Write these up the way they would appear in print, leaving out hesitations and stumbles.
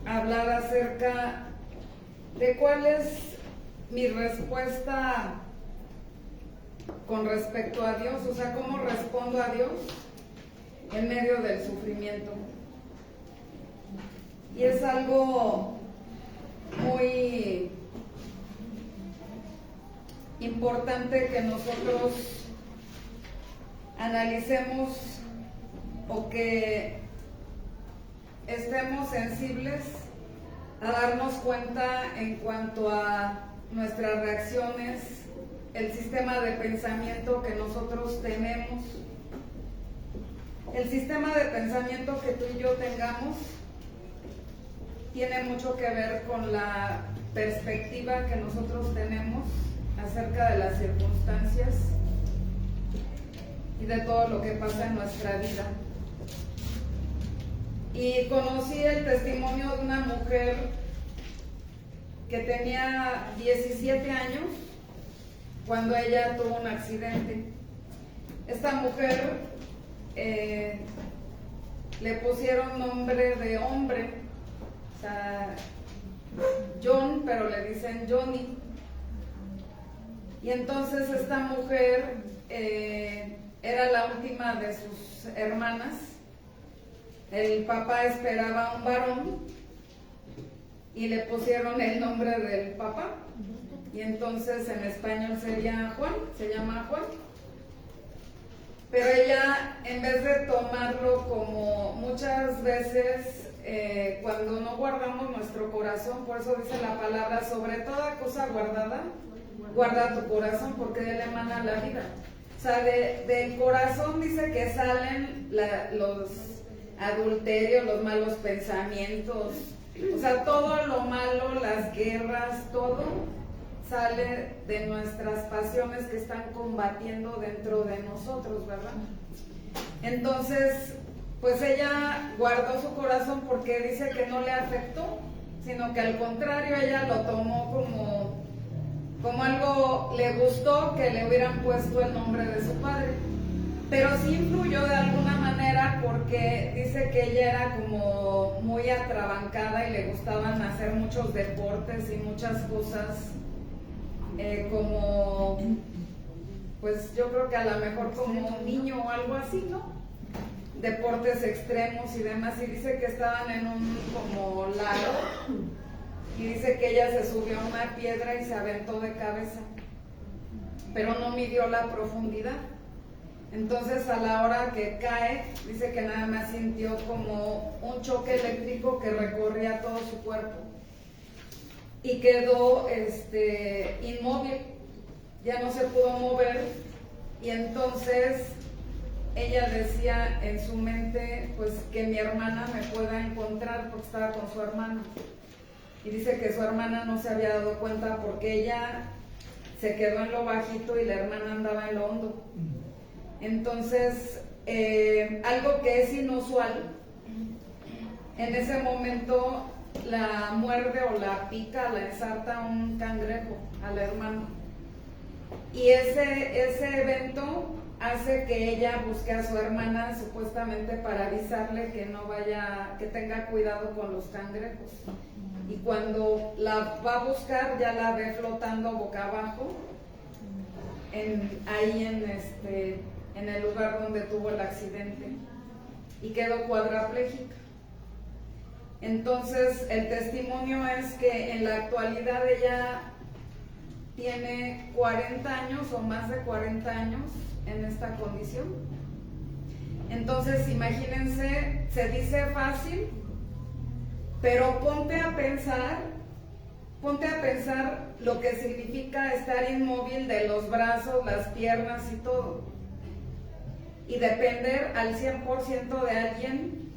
hablar acerca de cuál es mi respuesta con respecto a Dios, o sea, cómo respondo a Dios en medio del sufrimiento. Y es algo muy importante que nosotros analicemos o que estemos sensibles a darnos cuenta en cuanto a nuestras reacciones, el sistema de pensamiento que nosotros tenemos. El sistema de pensamiento que tú y yo tengamos tiene mucho que ver con la perspectiva que nosotros tenemos acerca de las circunstancias y de todo lo que pasa en nuestra vida. Y conocí el testimonio de una mujer que tenía 17 años cuando ella tuvo un accidente. Esta mujer le pusieron nombre de hombre, o sea, John, pero le dicen Johnny. Y entonces esta mujer era la última de sus hermanas. El papá esperaba un varón y le pusieron el nombre del papá. Y entonces en español sería Juan, se llama Juan. Pero ella, en vez de tomarlo como muchas veces cuando no guardamos nuestro corazón, por eso dice la palabra, sobre toda cosa guardada, guarda tu corazón, porque de él emana la vida. O sea, del corazón dice que salen los adulterios, los malos pensamientos, o sea, todo lo malo, las guerras, todo sale de nuestras pasiones que están combatiendo dentro de nosotros, ¿verdad? Entonces, pues ella guardó su corazón porque dice que no le afectó, sino que al contrario ella lo tomó como algo, le gustó que le hubieran puesto el nombre de su padre. Pero sí influyó de alguna manera porque dice que ella era como muy atrabancada y le gustaban hacer muchos deportes y muchas cosas como, pues yo creo que a lo mejor como un niño o algo así, ¿no? Deportes extremos y demás, y dice que estaban en un como lago y dice que ella se subió a una piedra y se aventó de cabeza, pero no midió la profundidad. Entonces a la hora que cae, dice que nada más sintió como un choque eléctrico que recorría todo su cuerpo y quedó inmóvil, ya no se pudo mover. Y entonces ella decía en su mente, pues que mi hermana me pueda encontrar, porque estaba con su hermana. Y dice que su hermana no se había dado cuenta porque ella se quedó en lo bajito y la hermana andaba en lo hondo. Entonces, algo que es inusual, en ese momento la muerde o la pica, la ensarta un cangrejo a la hermana. Y ese evento hace que ella busque a su hermana supuestamente para avisarle que no vaya, que tenga cuidado con los cangrejos. Y cuando la va a buscar ya la ve flotando boca abajo ahí en el lugar donde tuvo el accidente y quedó cuadraplégica. Entonces el testimonio es que en la actualidad ella tiene 40 años o más de 40 años en esta condición. Entonces imagínense, se dice fácil, pero ponte a pensar lo que significa estar inmóvil de los brazos, las piernas y todo, y depender al 100% de alguien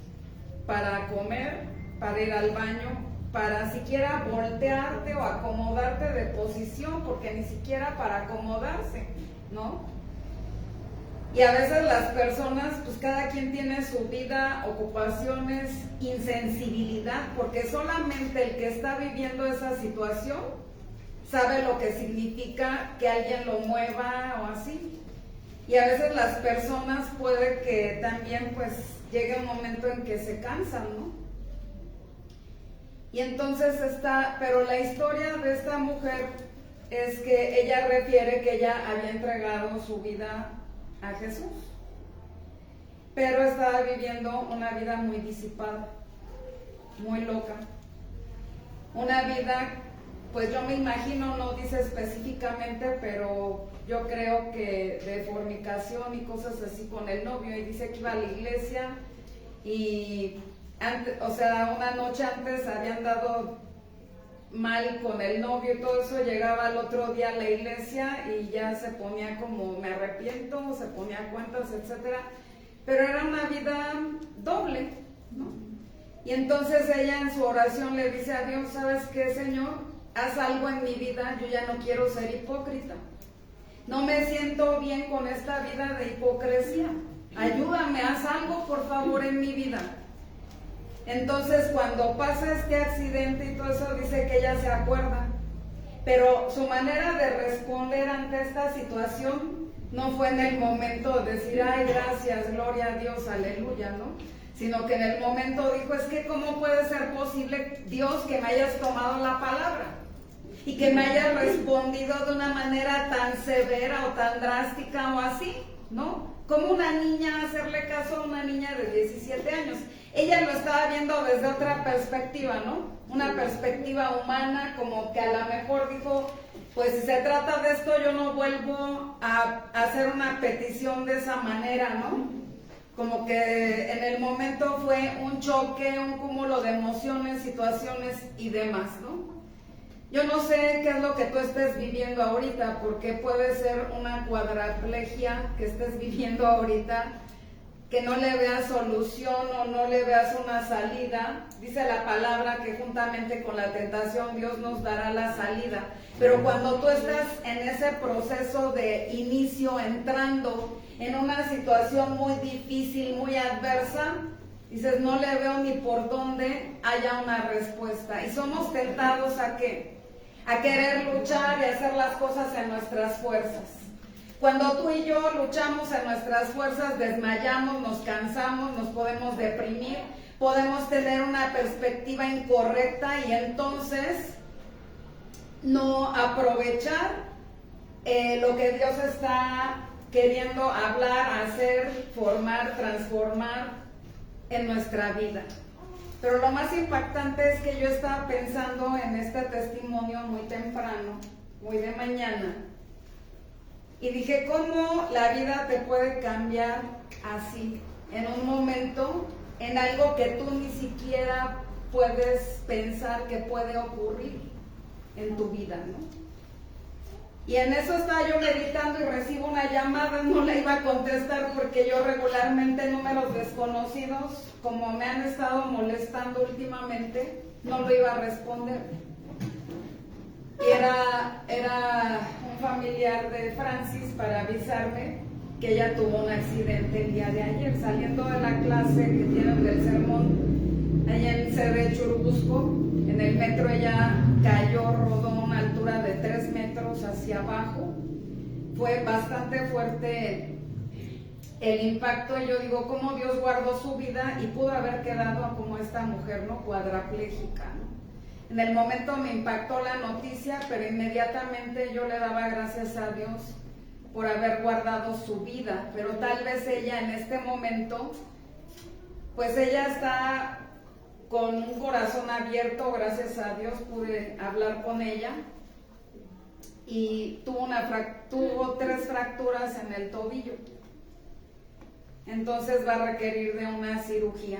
para comer, para ir al baño, para siquiera voltearte o acomodarte de posición, porque ni siquiera para acomodarse, ¿no? Y a veces las personas, pues cada quien tiene su vida, ocupaciones, insensibilidad, porque solamente el que está viviendo esa situación sabe lo que significa que alguien lo mueva o así. Y a veces las personas puede que también pues llegue un momento en que se cansan, ¿no? Y entonces pero la historia de esta mujer es que ella refiere que ella había entregado su vida a Jesús, pero estaba viviendo una vida muy disipada, muy loca, una vida, pues yo me imagino, no dice específicamente, pero yo creo que de fornicación y cosas así con el novio, y dice que iba a la iglesia y o sea, una noche antes habían dado mal con el novio y todo eso, llegaba al otro día a la iglesia y ya se ponía como me arrepiento, se ponía cuentas, etcétera, pero era una vida doble, ¿no? Y entonces ella en su oración le dice a Dios, ¿sabes qué, Señor? Haz algo en mi vida, yo ya no quiero ser hipócrita, no me siento bien con esta vida de hipocresía, ayúdame, haz algo por favor en mi vida. Entonces cuando pasa este accidente y todo eso, dice que ella se acuerda, pero su manera de responder ante esta situación no fue en el momento de decir, ay, gracias, gloria a Dios, aleluya, ¿no? Sino que en el momento dijo, es que ¿cómo puede ser posible, Dios, que me hayas tomado la palabra y que me hayas respondido de una manera tan severa o tan drástica o así, ¿no? Como una niña hacerle caso a una niña de 17 años. Ella lo estaba viendo desde otra perspectiva, ¿no? Una perspectiva humana, como que a lo mejor dijo, pues si se trata de esto, yo no vuelvo a hacer una petición de esa manera, ¿no? Como que en el momento fue un choque, un cúmulo de emociones, situaciones y demás, ¿no? Yo no sé qué es lo que tú estés viviendo ahorita, porque puede ser una cuadraplegia que estés viviendo ahorita, que no le veas solución o no le veas una salida. Dice la palabra que juntamente con la tentación Dios nos dará la salida. Pero cuando tú estás en ese proceso de inicio, entrando en una situación muy difícil, muy adversa, dices, no le veo ni por dónde haya una respuesta. Y somos tentados ¿a qué? A querer luchar y hacer las cosas en nuestras fuerzas. Cuando tú y yo luchamos en nuestras fuerzas, desmayamos, nos cansamos, nos podemos deprimir, podemos tener una perspectiva incorrecta y entonces no aprovechar lo que Dios está queriendo hablar, hacer, formar, transformar en nuestra vida. Pero lo más impactante es que yo estaba pensando en este testimonio muy temprano, muy de mañana, y dije, ¿cómo la vida te puede cambiar así, en un momento, en algo que tú ni siquiera puedes pensar que puede ocurrir en tu vida, ¿no? Y en eso estaba yo meditando y recibo una llamada, no la iba a contestar porque yo regularmente números desconocidos, como me han estado molestando últimamente, no lo iba a responder. Y era un familiar de Francis para avisarme que ella tuvo un accidente el día de ayer, saliendo de la clase que tienen del sermón, allá en CD Churubusco, en el metro ella cayó, rodó a una altura de 3 metros hacia abajo. Fue bastante fuerte el impacto y yo digo, ¿cómo Dios guardó su vida y pudo haber quedado como esta mujer, ¿no? Cuadraplégica, ¿no? En el momento me impactó la noticia, pero inmediatamente yo le daba gracias a Dios por haber guardado su vida, pero tal vez ella en este momento, pues ella está con un corazón abierto, gracias a Dios pude hablar con ella y tuvo 3 fracturas en el tobillo, entonces va a requerir de una cirugía.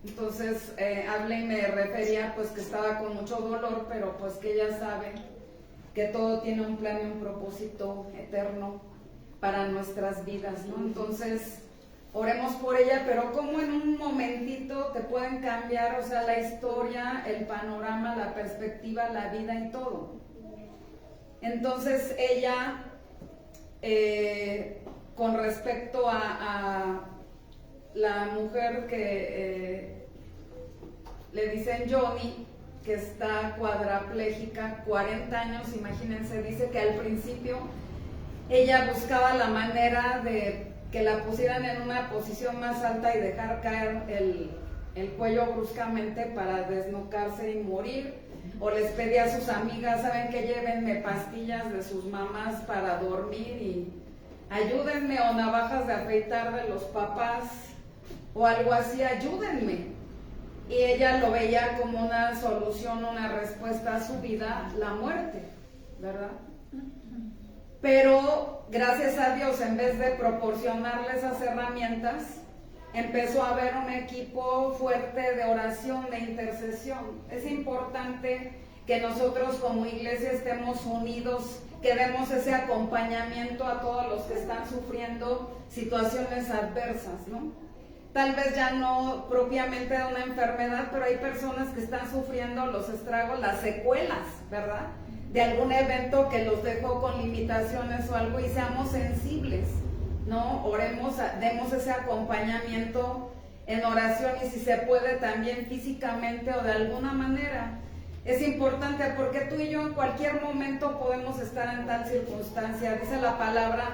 Entonces hablé y me refería pues que estaba con mucho dolor, pero pues que ella sabe que todo tiene un plan y un propósito eterno para nuestras vidas, ¿no? Entonces oremos por ella, pero como en un momentito te pueden cambiar, o sea, la historia, el panorama, la perspectiva, la vida y todo. Entonces ella, con respecto a la mujer que le dicen Johnny, que está cuadraplégica, 40 años, imagínense, dice que al principio ella buscaba la manera de que la pusieran en una posición más alta y dejar caer el cuello bruscamente para desnucarse y morir, o les pedía a sus amigas, saben que llévenme pastillas de sus mamás para dormir y ayúdenme, o navajas de afeitar de los papás o algo así, ayúdenme. Y ella lo veía como una solución, una respuesta a su vida, la muerte, ¿verdad? Pero gracias a Dios, en vez de proporcionarle esas herramientas, empezó a haber un equipo fuerte de oración, de intercesión. Es importante que nosotros como iglesia estemos unidos, que demos ese acompañamiento a todos los que están sufriendo situaciones adversas, ¿no? Tal vez ya no propiamente de una enfermedad, pero hay personas que están sufriendo los estragos, las secuelas, ¿verdad? De algún evento que los dejó con limitaciones o algo, y seamos sensibles, ¿no? Oremos, demos ese acompañamiento en oración, y si se puede también físicamente o de alguna manera. Es importante porque tú y yo en cualquier momento podemos estar en tal circunstancia. Dice la palabra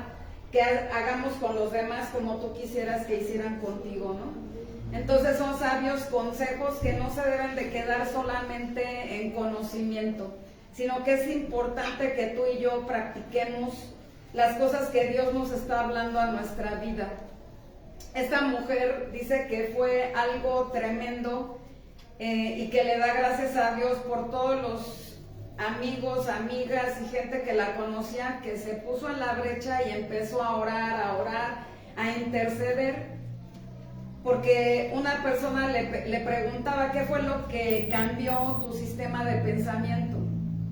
que hagamos con los demás como tú quisieras que hicieran contigo, ¿no? Entonces son sabios consejos que no se deben de quedar solamente en conocimiento, sino que es importante que tú y yo practiquemos las cosas que Dios nos está hablando a nuestra vida. Esta mujer dice que fue algo tremendo y que le da gracias a Dios por todos los amigos, amigas y gente que la conocía, que se puso en la brecha y empezó a orar, a interceder, porque una persona le preguntaba qué fue lo que cambió tu sistema de pensamiento,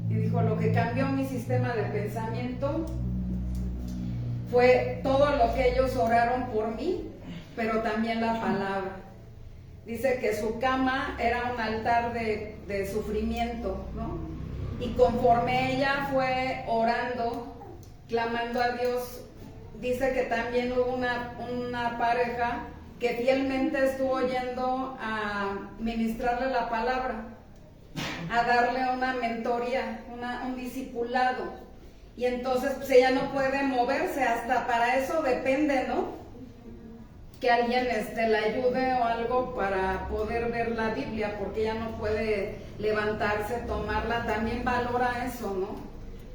y dijo: lo que cambió mi sistema de pensamiento fue todo lo que ellos oraron por mí, pero también la palabra. Dice que su cama era un altar de sufrimiento, ¿no? Y conforme ella fue orando, clamando a Dios, dice que también hubo una pareja que fielmente estuvo yendo a ministrarle la palabra, a darle una mentoría, un discipulado. Y entonces pues ella no puede moverse, hasta para eso depende, ¿no? Que alguien la ayude o algo para poder ver la Biblia, porque ella no puede levantarse, tomarla. También valora eso, ¿no?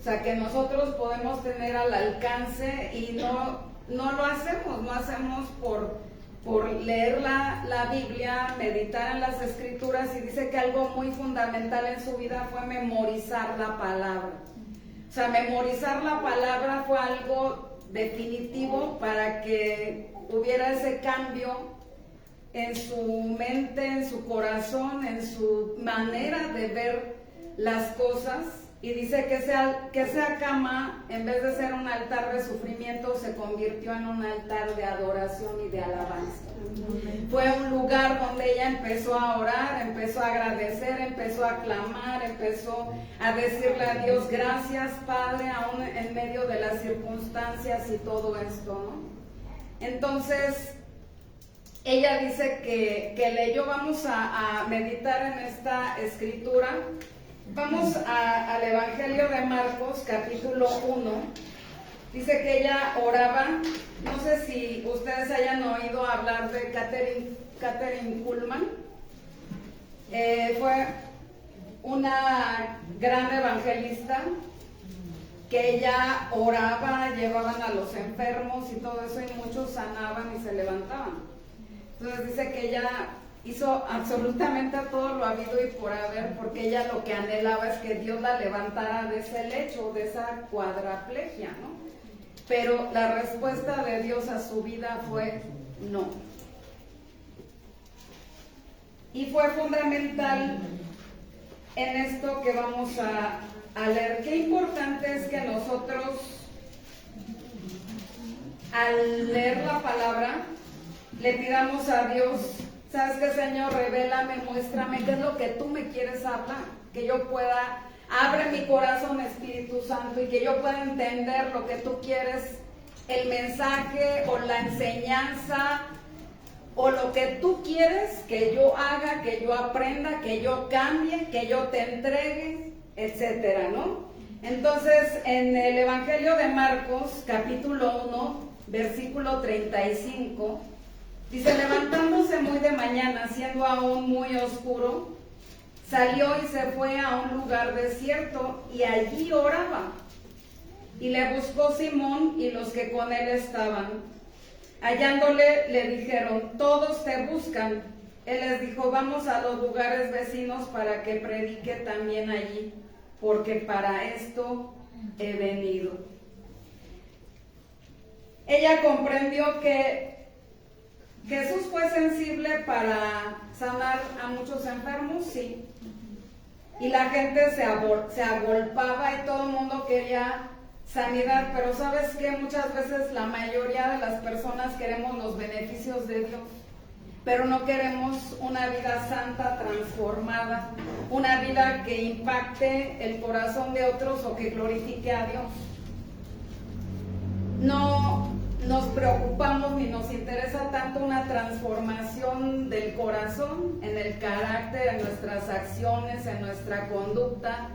O sea, que nosotros podemos tener al alcance y no lo hacemos, no hacemos por leer la Biblia, meditar en las Escrituras, y dice que algo muy fundamental en su vida fue memorizar la palabra. O sea, memorizar la palabra fue algo definitivo para que hubiera ese cambio en su mente, en su corazón, en su manera de ver las cosas. Y dice que esa cama, en vez de ser un altar de sufrimiento, se convirtió en un altar de adoración y de alabanza. Fue un lugar donde ella empezó a orar, empezó a agradecer, empezó a clamar, empezó a decirle a Dios: gracias, Padre, aún en medio de las circunstancias y todo esto, ¿no? Entonces, ella dice que leyó. Vamos a meditar en esta escritura. Vamos al Evangelio de Marcos, capítulo 1. Dice que ella oraba. No sé si ustedes hayan oído hablar de Kathryn Kuhlman. Fue una gran evangelista, que ella oraba, llevaban a los enfermos y todo eso, y muchos sanaban y se levantaban. Entonces dice que ella hizo absolutamente todo lo habido y por haber, porque ella lo que anhelaba es que Dios la levantara de ese lecho, de esa cuadraplegia, ¿no? Pero la respuesta de Dios a su vida fue no. Y fue fundamental en esto que vamos a leer. Qué importante es que nosotros, al leer la palabra, le pidamos a Dios: ¿sabes qué, Señor? Revélame, muéstrame qué es lo que tú me quieres hablar, que yo pueda, abre mi corazón, Espíritu Santo, y que yo pueda entender lo que tú quieres, el mensaje o la enseñanza o lo que tú quieres que yo haga, que yo aprenda, que yo cambie, que yo te entregue, etcétera, ¿no? Entonces, en el Evangelio de Marcos, capítulo 1, versículo 35, Dice, levantándose muy de mañana, siendo aún muy oscuro, salió y se fue a un lugar desierto y allí oraba. Y le buscó Simón y los que con él estaban. Hallándole, le dijeron, todos te buscan. Él les dijo, vamos a los lugares vecinos para que predique también allí, porque para esto he venido. Ella comprendió que Jesús fue sensible para sanar a muchos enfermos, sí. Y la gente se agolpaba y todo el mundo quería sanidad, pero ¿sabes qué? Muchas veces la mayoría de las personas queremos los beneficios de Dios, pero no queremos una vida santa, transformada, una vida que impacte el corazón de otros o que glorifique a Dios. No nos preocupamos ni nos interesa tanto una transformación del corazón, en el carácter, en nuestras acciones, en nuestra conducta,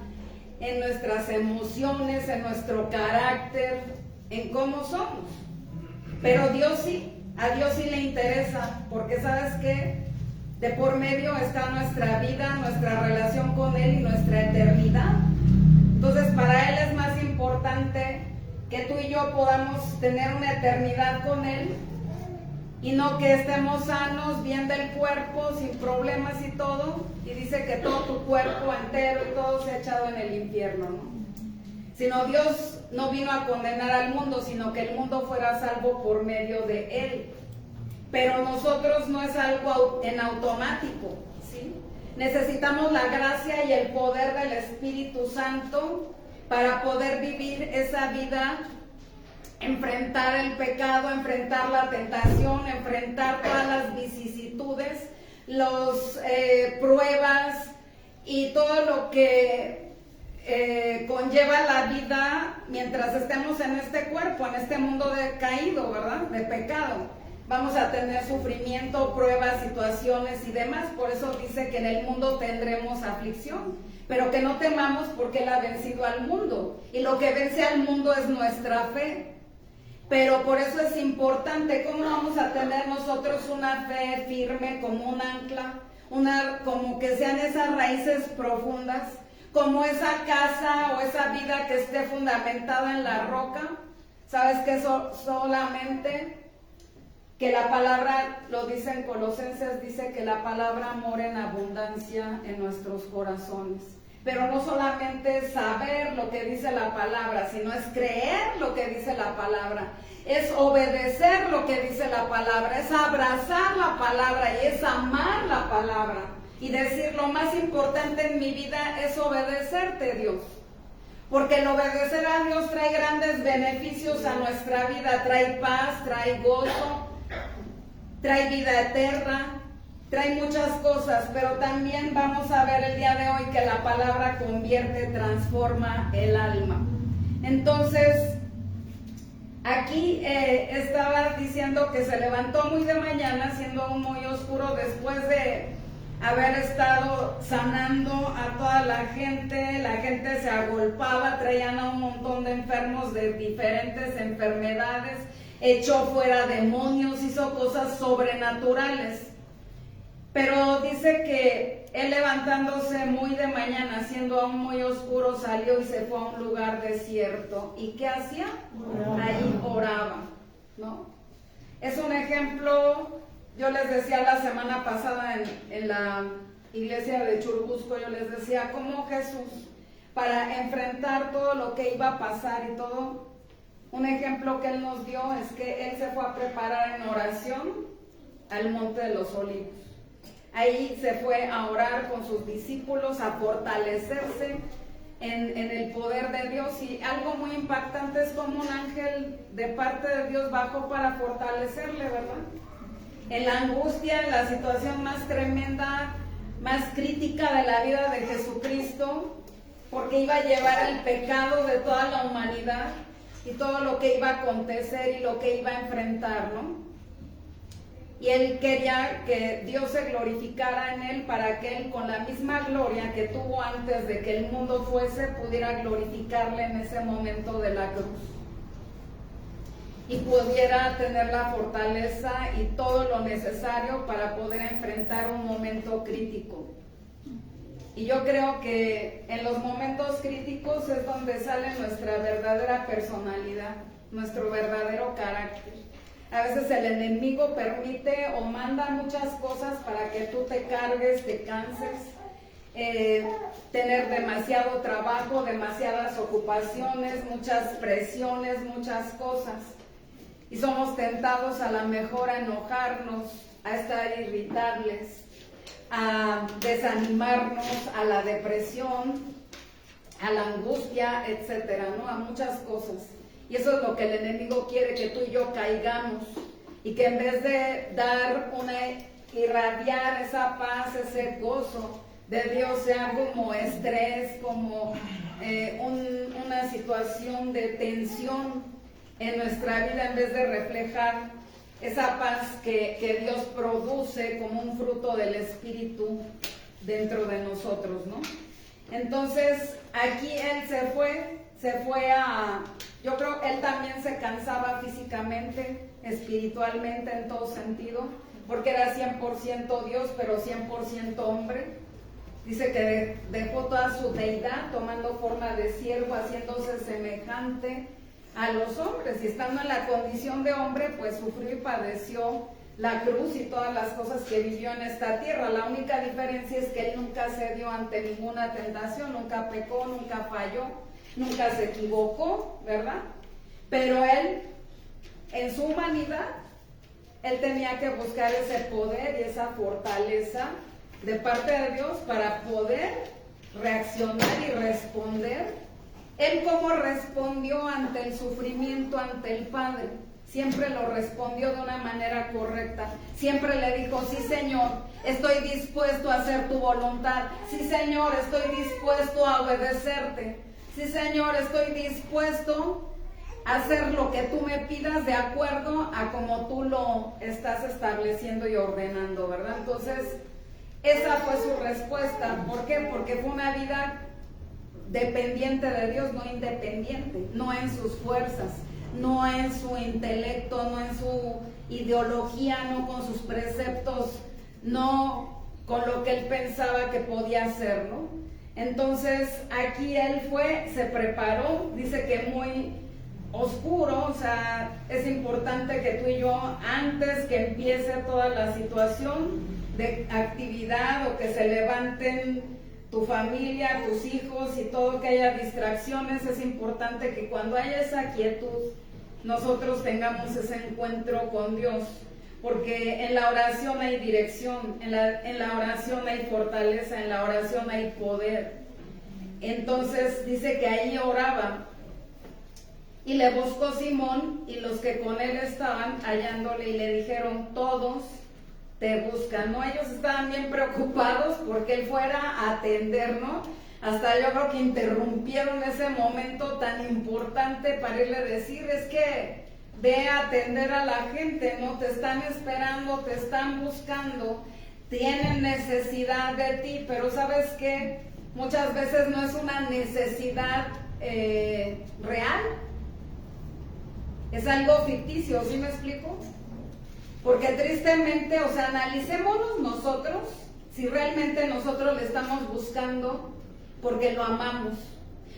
en nuestras emociones, en nuestro carácter, en cómo somos. Pero Dios sí, a Dios sí le interesa, porque ¿sabes qué? De por medio está nuestra vida, nuestra relación con Él y nuestra eternidad. Entonces para Él es más importante que tú y yo podamos tener una eternidad con Él y no que estemos sanos, bien del cuerpo, sin problemas y todo, y dice que todo tu cuerpo entero y todo se ha echado en el infierno, ¿no? Sino Dios no vino a condenar al mundo, sino que el mundo fuera salvo por medio de Él. Pero nosotros no es algo en automático, ¿sí? Necesitamos la gracia y el poder del Espíritu Santo para poder vivir esa vida, enfrentar el pecado, enfrentar la tentación, enfrentar todas las vicisitudes, las pruebas y todo lo que conlleva la vida mientras estemos en este cuerpo, en este mundo decaído, ¿verdad? De pecado. Vamos a tener sufrimiento, pruebas, situaciones y demás. Por eso dice que en el mundo tendremos aflicción, pero que no temamos porque Él ha vencido al mundo. Y lo que vence al mundo es nuestra fe. Pero por eso es importante, ¿cómo vamos a tener nosotros una fe firme como un ancla? Como que sean esas raíces profundas, como esa casa o esa vida que esté fundamentada en la roca. ¿Sabes qué? Solamente que la palabra, lo dice en Colosenses, dice que la palabra mora en abundancia en nuestros corazones. Pero no solamente saber lo que dice la palabra, sino es creer lo que dice la palabra, es obedecer lo que dice la palabra, es abrazar la palabra y es amar la palabra. Y decir, lo más importante en mi vida es obedecerte, Dios. Porque el obedecer a Dios trae grandes beneficios a nuestra vida, trae paz, trae gozo, trae vida eterna, trae muchas cosas, pero también vamos a ver el día de hoy que la palabra convierte, transforma el alma. Entonces, aquí estaba diciendo que se levantó muy de mañana, siendo aún muy oscuro, después de haber estado sanando a toda la gente se agolpaba, traían a un montón de enfermos de diferentes enfermedades, echó fuera demonios, hizo cosas sobrenaturales. Pero dice que él levantándose muy de mañana, siendo aún muy oscuro, salió y se fue a un lugar desierto. ¿Y qué hacía? Ahí oraba, ¿no? Es un ejemplo, yo les decía la semana pasada en la iglesia de Churubusco, yo les decía cómo Jesús, para enfrentar todo lo que iba a pasar y todo, un ejemplo que Él nos dio es que Él se fue a preparar en oración al Monte de los Olivos. Ahí se fue a orar con sus discípulos, a fortalecerse en el poder de Dios. Y algo muy impactante es como un ángel de parte de Dios bajó para fortalecerle, ¿verdad? En la angustia, en la situación más tremenda, más crítica de la vida de Jesucristo, porque iba a llevar el pecado de toda la humanidad y todo lo que iba a acontecer y lo que iba a enfrentar, ¿no? Y Él quería que Dios se glorificara en Él para que Él, con la misma gloria que tuvo antes de que el mundo fuese, pudiera glorificarle en ese momento de la cruz. y pudiera tener la fortaleza y todo lo necesario para poder enfrentar un momento crítico. Y yo creo que en los momentos críticos es donde sale nuestra verdadera personalidad, nuestro verdadero carácter. A veces el enemigo permite o manda muchas cosas para que tú te cargues, te canses, tener demasiado trabajo, demasiadas ocupaciones, muchas presiones, muchas cosas. Y somos tentados a lo mejor a enojarnos, a estar irritables, a desanimarnos, a la depresión, a la angustia, etcétera, ¿no? A muchas cosas. Y eso es lo que el enemigo quiere, que tú y yo caigamos, y que en vez de irradiar esa paz, ese gozo de Dios, sea como estrés, como una situación de tensión en nuestra vida, en vez de reflejar esa paz que Dios produce como un fruto del Espíritu dentro de nosotros, ¿no? Entonces, aquí él se fue a... Yo creo que él también se cansaba físicamente, espiritualmente, en todo sentido, porque era 100% Dios, pero 100% hombre. Dice que dejó toda su deidad, tomando forma de siervo, haciéndose semejante a los hombres, y estando en la condición de hombre, pues sufrió y padeció la cruz y todas las cosas que vivió en esta tierra. La única diferencia es que él nunca cedió ante ninguna tentación, nunca pecó, nunca falló, nunca se equivocó, ¿verdad? Pero él, en su humanidad, él tenía que buscar ese poder y esa fortaleza de parte de Dios para poder reaccionar y responder. Él, ¿cómo respondió ante el sufrimiento, ante el Padre? Siempre lo respondió de una manera correcta. Siempre le dijo: sí, Señor, estoy dispuesto a hacer tu voluntad. Sí, Señor, estoy dispuesto a obedecerte. Sí, Señor, estoy dispuesto a hacer lo que tú me pidas de acuerdo a como tú lo estás estableciendo y ordenando, ¿verdad? Entonces, esa fue su respuesta. ¿Por qué? Porque fue una vida dependiente de Dios, no independiente, no en sus fuerzas, no en su intelecto, no en su ideología, no con sus preceptos, no con lo que él pensaba que podía hacer, ¿no? Entonces aquí él se preparó, dice que muy oscuro, o sea, es importante que tú y yo, antes que empiece toda la situación de actividad o que se levanten tu familia, tus hijos y todo, que haya distracciones, es importante que cuando haya esa quietud, nosotros tengamos ese encuentro con Dios, porque en la oración hay dirección, en la oración hay fortaleza, en la oración hay poder. Entonces dice que ahí oraba, y le buscó Simón y los que con él estaban hallándole, y le dijeron: todos te buscan, ¿no? Ellos estaban bien preocupados porque él fuera a atender, ¿no? Hasta yo creo que interrumpieron ese momento tan importante para irle a decir: es que ve a atender a la gente, ¿no? Te están esperando, te están buscando, tienen necesidad de ti. Pero ¿sabes qué? Muchas veces no es una necesidad real, es algo ficticio, ¿sí me explico? Porque tristemente, o sea, analicémonos nosotros, si realmente nosotros le estamos buscando porque lo amamos,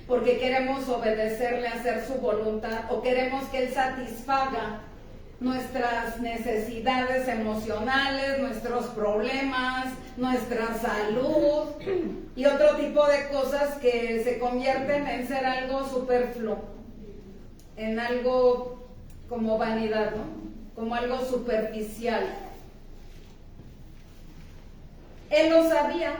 porque queremos obedecerle, hacer su voluntad, o queremos que él satisfaga nuestras necesidades emocionales, nuestros problemas, nuestra salud y otro tipo de cosas que se convierten en ser algo superfluo, en algo como vanidad, ¿no? Como algo superficial. Él lo sabía,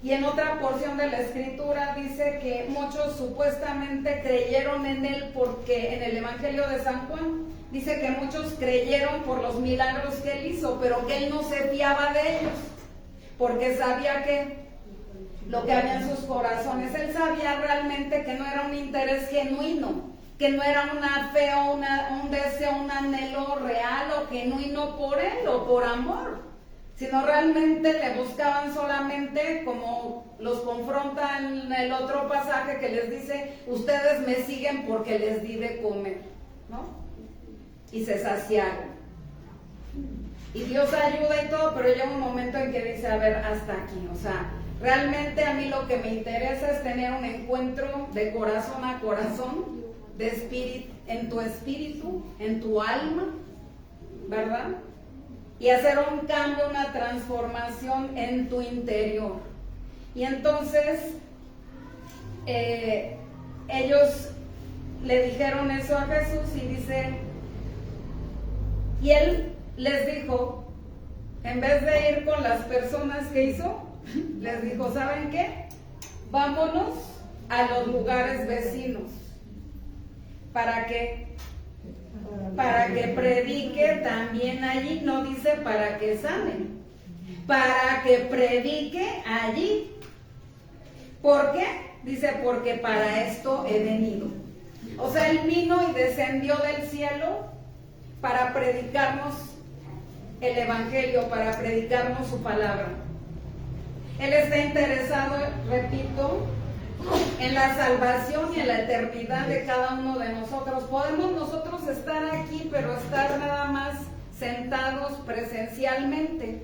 y en otra porción de la escritura dice que muchos supuestamente creyeron en él, porque en el Evangelio de San Juan dice que muchos creyeron por los milagros que él hizo, pero que él no se fiaba de ellos, porque sabía que lo que había en sus corazones, él sabía realmente que no era un interés genuino, que no era una fe o un deseo, un anhelo real o genuino por él o por amor, sino realmente le buscaban solamente, como los confronta en el otro pasaje que les dice: ustedes me siguen porque les di de comer, ¿no? y se saciaron. Y Dios ayuda y todo, pero llega un momento en que dice, a ver, hasta aquí. O sea, realmente a mí lo que me interesa es tener un encuentro de corazón a corazón, de espíritu, en tu espíritu, en tu alma, ¿verdad? Y hacer un cambio, una transformación en tu interior. Y entonces, ellos le dijeron eso a Jesús y dice, y él les dijo, en vez de ir con las personas que hizo, les dijo, ¿saben qué? Vámonos a los lugares vecinos. ¿Para qué? Para que predique también allí, no dice para que sane, para que predique allí. ¿Por qué? Dice, porque para esto he venido. O sea, él vino y descendió del cielo para predicarnos el evangelio, para predicarnos su palabra. Él está interesado, repito, en la salvación y en la eternidad de cada uno de nosotros. Podemos nosotros estar aquí, pero estar nada más sentados presencialmente.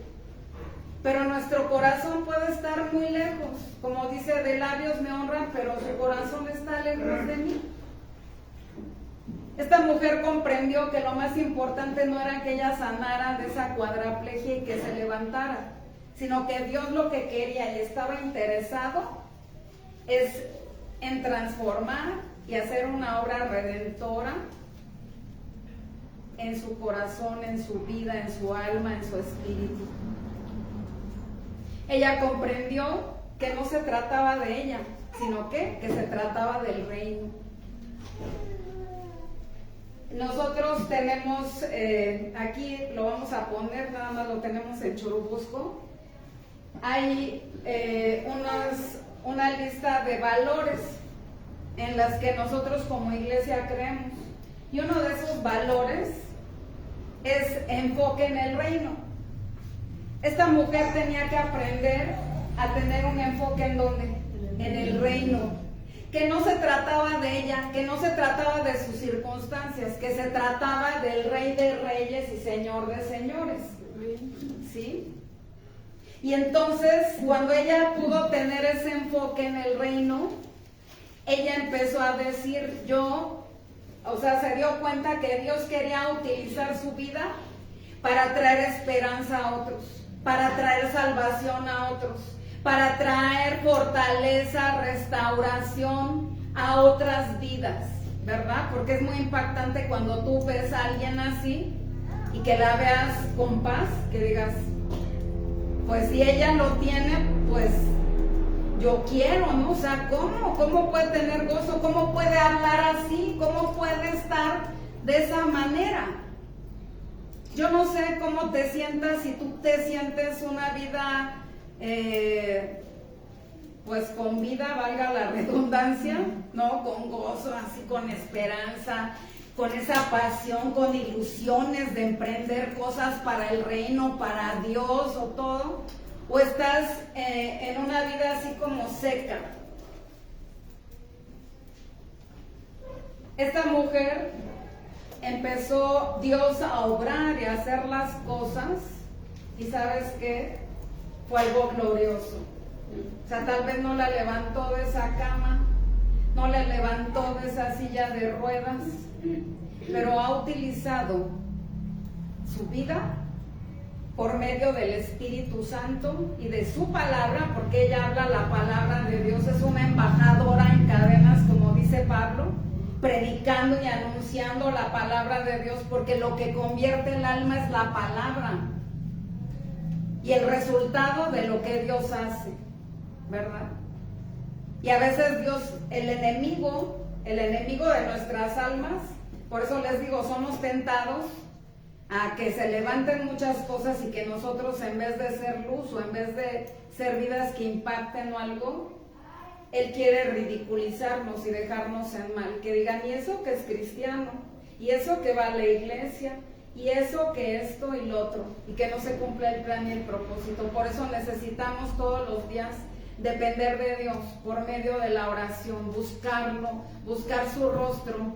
Pero nuestro corazón puede estar muy lejos. Como dice, de labios me honran, pero su corazón está lejos de mí. Esta mujer comprendió que lo más importante no era que ella sanara de esa cuadraplegia y que se levantara, sino que Dios lo que quería y estaba interesado es en transformar y hacer una obra redentora en su corazón, en su vida, en su alma, en su espíritu. Ella comprendió que no se trataba de ella, sino que se trataba del reino. Nosotros tenemos, aquí lo vamos a poner, nada más lo tenemos en Churubusco, hay una lista de valores en las que nosotros como iglesia creemos. Y uno de esos valores es enfoque en el reino. Esta mujer tenía que aprender a tener un enfoque en ¿dónde? En el reino. Que no se trataba de ella, que no se trataba de sus circunstancias, que se trataba del Rey de Reyes y Señor de Señores. ¿Sí? Y entonces, cuando ella pudo tener ese enfoque en el reino, ella empezó a decir, se dio cuenta que Dios quería utilizar su vida para traer esperanza a otros, para traer salvación a otros, para traer fortaleza, restauración a otras vidas, ¿verdad? Porque es muy impactante cuando tú ves a alguien así y que la veas con paz, que digas, pues si ella lo tiene, pues yo quiero, ¿no? O sea, ¿cómo puede tener gozo? ¿Cómo puede hablar así? ¿Cómo puede estar de esa manera? Yo no sé cómo te sientas, si tú te sientes una vida, pues con vida, valga la redundancia, ¿no? Con gozo, así con esperanza, con esa pasión, con ilusiones de emprender cosas para el reino, para Dios o todo, o estás en una vida así como seca. Esta mujer empezó Dios a obrar y a hacer las cosas, y ¿sabes qué? Fue algo glorioso. O sea, tal vez no la levantó de esa cama, no la levantó de esa silla de ruedas, pero ha utilizado su vida por medio del Espíritu Santo y de su palabra, porque ella habla la palabra de Dios, es una embajadora en cadenas, como dice Pablo, predicando y anunciando la palabra de Dios, porque lo que convierte el alma es la palabra y el resultado de lo que Dios hace, ¿verdad? Y a veces Dios, el enemigo de nuestras almas, por eso les digo, somos tentados a que se levanten muchas cosas y que nosotros, en vez de ser luz o en vez de ser vidas que impacten o algo, Él quiere ridiculizarnos y dejarnos en mal, que digan, y eso que es cristiano, y eso que va a la iglesia, y eso que esto y lo otro, y que no se cumple el plan y el propósito. Por eso necesitamos todos los días depender de Dios por medio de la oración, buscarlo, buscar su rostro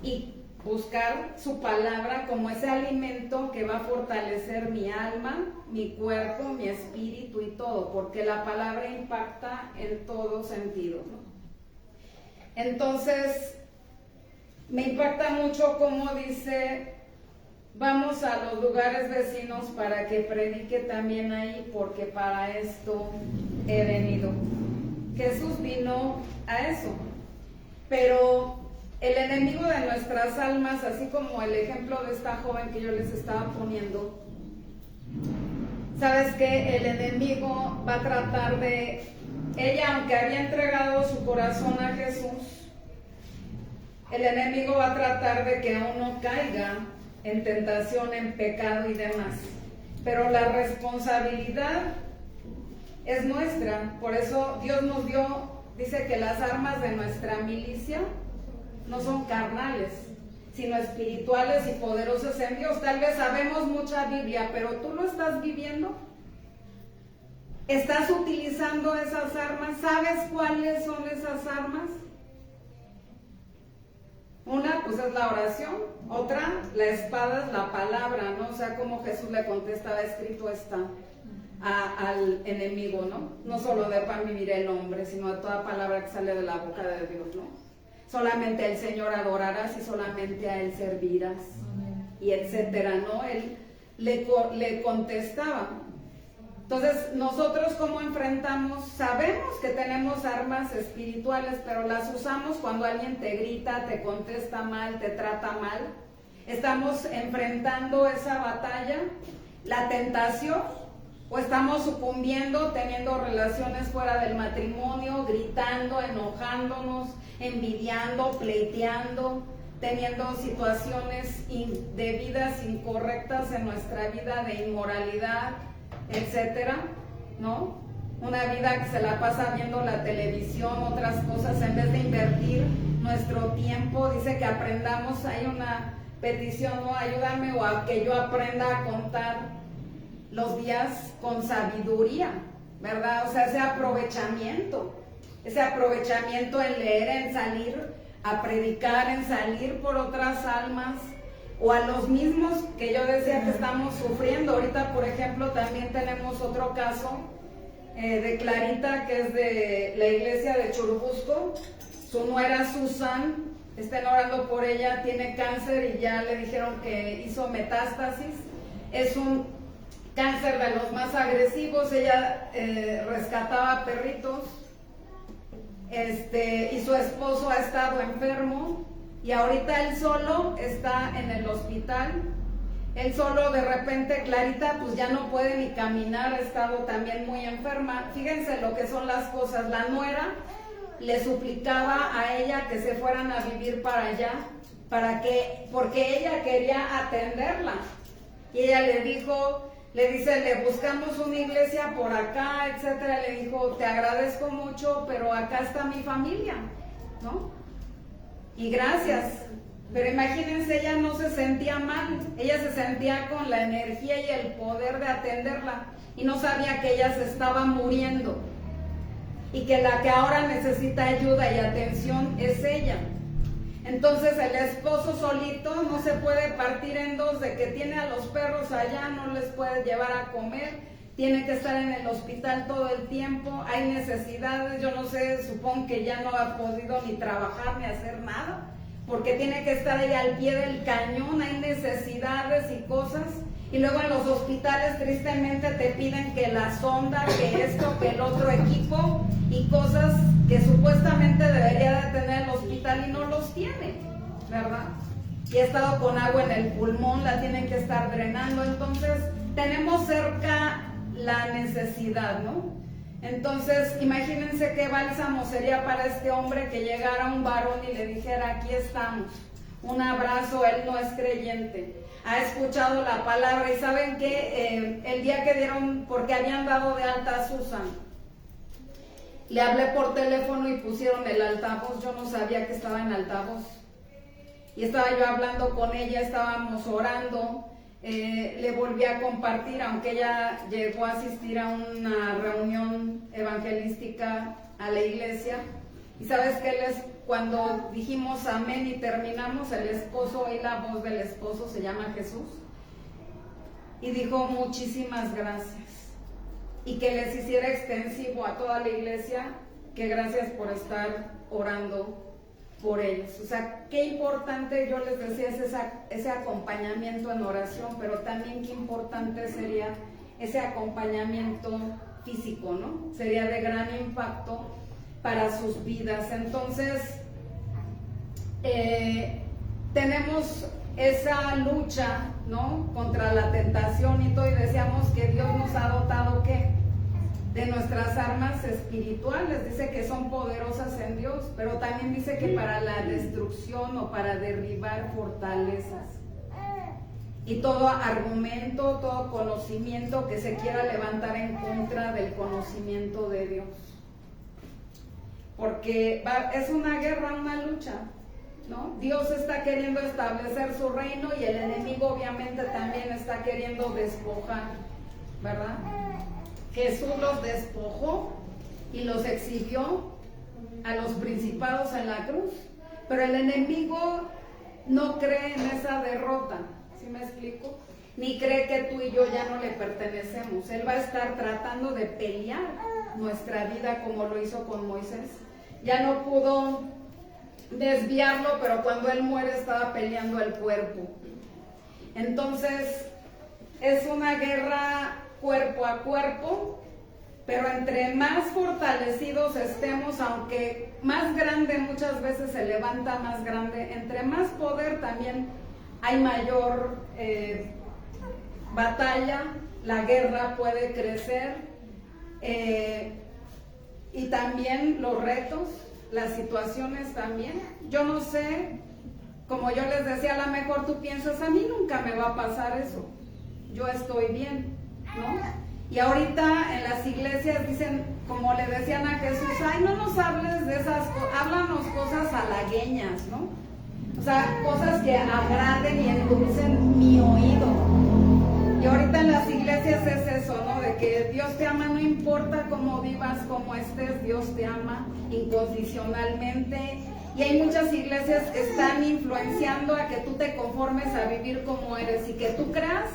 y buscar su palabra como ese alimento que va a fortalecer mi alma, mi cuerpo, mi espíritu y todo, porque la palabra impacta en todo sentido, ¿no? Entonces, me impacta mucho cómo dice, vamos a los lugares vecinos para que predique también ahí, porque para esto he venido. Jesús vino a eso, pero el enemigo de nuestras almas, así como el ejemplo de esta joven que yo les estaba poniendo, ¿sabes qué? El enemigo va a tratar de, ella aunque había entregado su corazón a Jesús, el enemigo va a tratar de que uno caiga en tentación, en pecado y demás. Pero la responsabilidad es nuestra. Por eso Dios nos dio, dice que las armas de nuestra milicia no son carnales, sino espirituales y poderosas en Dios. Tal vez sabemos mucha Biblia, pero tú lo estás viviendo. ¿Estás utilizando esas armas? ¿Sabes cuáles son esas armas? Una, pues es la oración. Otra, la espada es la palabra, ¿no? O sea, como Jesús le contestaba, escrito está al enemigo, ¿no? No solo de pan vivirá el hombre, sino de toda palabra que sale de la boca de Dios, ¿no? Solamente al Señor adorarás y solamente a Él servirás, y etcétera, ¿no? Él le contestaba. Entonces, nosotros ¿cómo enfrentamos? Sabemos que tenemos armas espirituales, pero las usamos cuando alguien te grita, te contesta mal, te trata mal. Estamos enfrentando esa batalla, la tentación, o estamos sucumbiendo, teniendo relaciones fuera del matrimonio, gritando, enojándonos, envidiando, pleiteando, teniendo situaciones indebidas, incorrectas en nuestra vida de inmoralidad, etcétera, ¿no? Una vida que se la pasa viendo la televisión, otras cosas, en vez de invertir nuestro tiempo. Dice que aprendamos, hay una petición, ¿no? Ayúdame o a que yo aprenda a contar los días con sabiduría, ¿verdad? O sea, ese aprovechamiento en leer, en salir a predicar, en salir por otras almas, o a los mismos que yo decía que estamos sufriendo. Ahorita, por ejemplo, también tenemos otro caso de Clarita, que es de la iglesia de Churubusco. Su nuera Susan, estén orando por ella, tiene cáncer y ya le dijeron que hizo metástasis. Es un cáncer de los más agresivos. Ella rescataba perritos, y su esposo ha estado enfermo. Y ahorita él solo está en el hospital. Él solo, de repente, Clarita pues ya no puede ni caminar, ha estado también muy enferma. Fíjense lo que son las cosas. La nuera le suplicaba a ella que se fueran a vivir para allá, porque ella quería atenderla. Y ella le dice, le buscamos una iglesia por acá, etcétera. Le dijo, te agradezco mucho, pero acá está mi familia, ¿no? Y gracias, pero imagínense, ella no se sentía mal, ella se sentía con la energía y el poder de atenderla, y no sabía que ella se estaba muriendo, y que la que ahora necesita ayuda y atención es ella. Entonces el esposo solito no se puede partir en dos, de que tiene a los perros allá, no les puede llevar a comer, tiene que estar en el hospital todo el tiempo, hay necesidades, yo no sé, supongo que ya no ha podido ni trabajar ni hacer nada, porque tiene que estar ahí al pie del cañón, hay necesidades y cosas. Y luego en los hospitales tristemente te piden que la sonda, que esto, que el otro equipo, y cosas que supuestamente debería de tener el hospital y no los tiene, ¿verdad? Y ha estado con agua en el pulmón, la tienen que estar drenando. Entonces tenemos cerca la necesidad, ¿no? Entonces imagínense qué bálsamo sería para este hombre que llegara un varón y le dijera, aquí estamos, un abrazo. Él no es creyente, ha escuchado la palabra. Y saben que el día que dieron, porque habían dado de alta a Susan, le hablé por teléfono y pusieron el altavoz. Yo no sabía que estaba en altavoz, y estaba yo hablando con ella, estábamos orando. Le volví a compartir, aunque ella llegó a asistir a una reunión evangelística a la iglesia, Y sabes que cuando dijimos amén y terminamos, el esposo, y la voz del esposo se llama Jesús, y dijo muchísimas gracias, y que les hiciera extensivo a toda la iglesia que gracias por estar orando por ellos. O sea, qué importante, yo les decía, es ese acompañamiento en oración, pero también qué importante sería ese acompañamiento físico, ¿no? Sería de gran impacto para sus vidas. Entonces, tenemos esa lucha, ¿no?, contra la tentación y todo, y decíamos que Dios nos ha dotado, ¿qué?, de nuestras armas espirituales. Dice que son poderosas en Dios, pero también dice que para la destrucción o para derribar fortalezas. Y todo argumento, todo conocimiento que se quiera levantar en contra del conocimiento de Dios. Porque es una guerra, una lucha, ¿no? Dios está queriendo establecer su reino y el enemigo obviamente también está queriendo despojar, ¿verdad? Jesús los despojó y los exhibió a los principados en la cruz, pero el enemigo no cree en esa derrota, ¿sí me explico? Ni cree que tú y yo ya no le pertenecemos. Él va a estar tratando de pelear nuestra vida como lo hizo con Moisés. Ya no pudo desviarlo, pero cuando él muere estaba peleando el cuerpo. Entonces es una guerra cuerpo a cuerpo, pero entre más fortalecidos estemos, aunque más grande muchas veces se levanta más grande, entre más poder también hay mayor batalla, la guerra puede crecer, y también los retos, las situaciones también. Yo no sé, como yo les decía, a lo mejor tú piensas, a mí nunca me va a pasar eso, yo estoy bien, ¿no? Y ahorita en las iglesias dicen, como le decían a Jesús, ay, no nos hables de esas cosas, háblanos cosas halagueñas, ¿no? O sea, cosas que agraden y endulcen mi oído. Y ahorita en las iglesias es eso, ¿no? De que Dios te ama, no importa cómo vivas, cómo estés, Dios te ama incondicionalmente. Y hay muchas iglesias que están influenciando a que tú te conformes a vivir como eres y que tú creas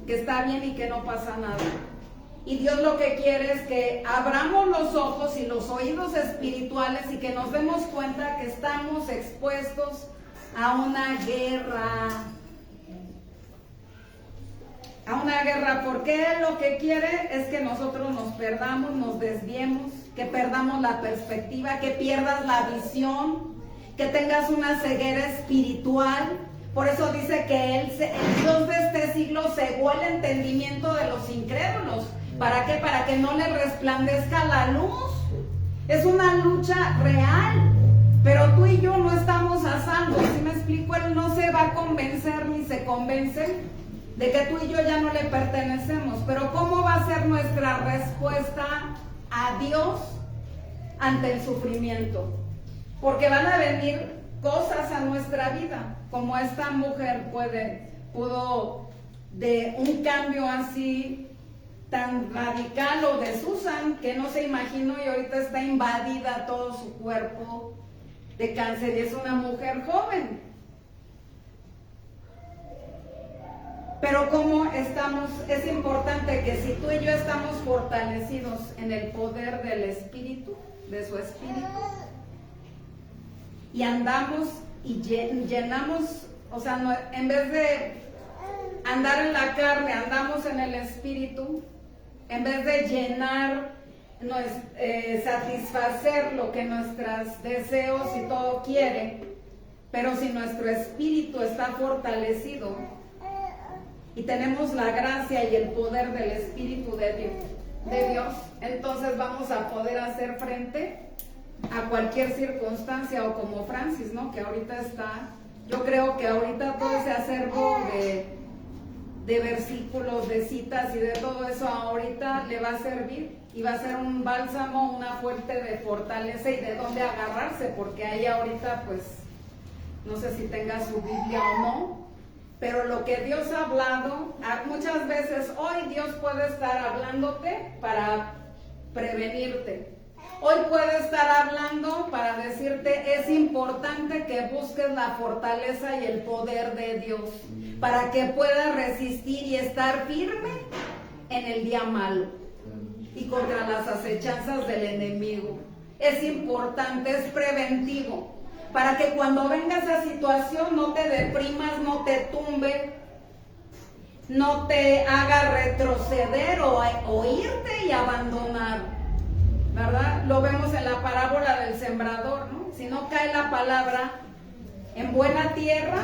que está bien y que no pasa nada. Y Dios lo que quiere es que abramos los ojos y los oídos espirituales y que nos demos cuenta que estamos expuestos a una guerra. A una guerra, porque Él lo que quiere es que nosotros nos perdamos, nos desviemos, que perdamos la perspectiva, que pierdas la visión, que tengas una ceguera espiritual. Por eso dice que el Dios de este siglo cegó el entendimiento de los incrédulos. ¿Para qué? Para que no le resplandezca la luz. Es una lucha real, pero tú y yo no estamos a salvo. ¿Sí me explico? Él no se va a convencer ni se convence de que tú y yo ya no le pertenecemos. Pero ¿cómo va a ser nuestra respuesta a Dios ante el sufrimiento? Porque van a venir cosas a nuestra vida, como esta mujer pudo de un cambio así tan radical, o de Susan, que no se imaginó, y ahorita está invadida todo su cuerpo de cáncer, y es una mujer joven. Pero como estamos, es importante que si tú y yo estamos fortalecidos en el poder del Espíritu, de su Espíritu, y andamos y llenamos, o sea, no, en vez de andar en la carne, andamos en el Espíritu, en vez de llenar, satisfacer lo que nuestros deseos y todo quiere, pero si nuestro espíritu está fortalecido y tenemos la gracia y el poder del Espíritu de Dios, entonces vamos a poder hacer frente a cualquier circunstancia, o como Francis, ¿no? Que ahorita está, yo creo que ahorita todo ese acervo de versículos, de citas y de todo eso, ahorita le va a servir y va a ser un bálsamo, una fuente de fortaleza y de dónde agarrarse, porque ahí ahorita pues no sé si tenga su Biblia o no, pero lo que Dios ha hablado, muchas veces hoy Dios puede estar hablándote para prevenirte, Hoy puede estar hablando para decirte, es importante que busques la fortaleza y el poder de Dios para que puedas resistir y estar firme en el día malo y contra las acechanzas del enemigo. Es importante, es preventivo, para que cuando venga esa situación no te deprimas, no te tumbe, no te haga retroceder o irte y abandonar. ¿Verdad? Lo vemos en la parábola del sembrador, ¿no? Si no cae la palabra en buena tierra,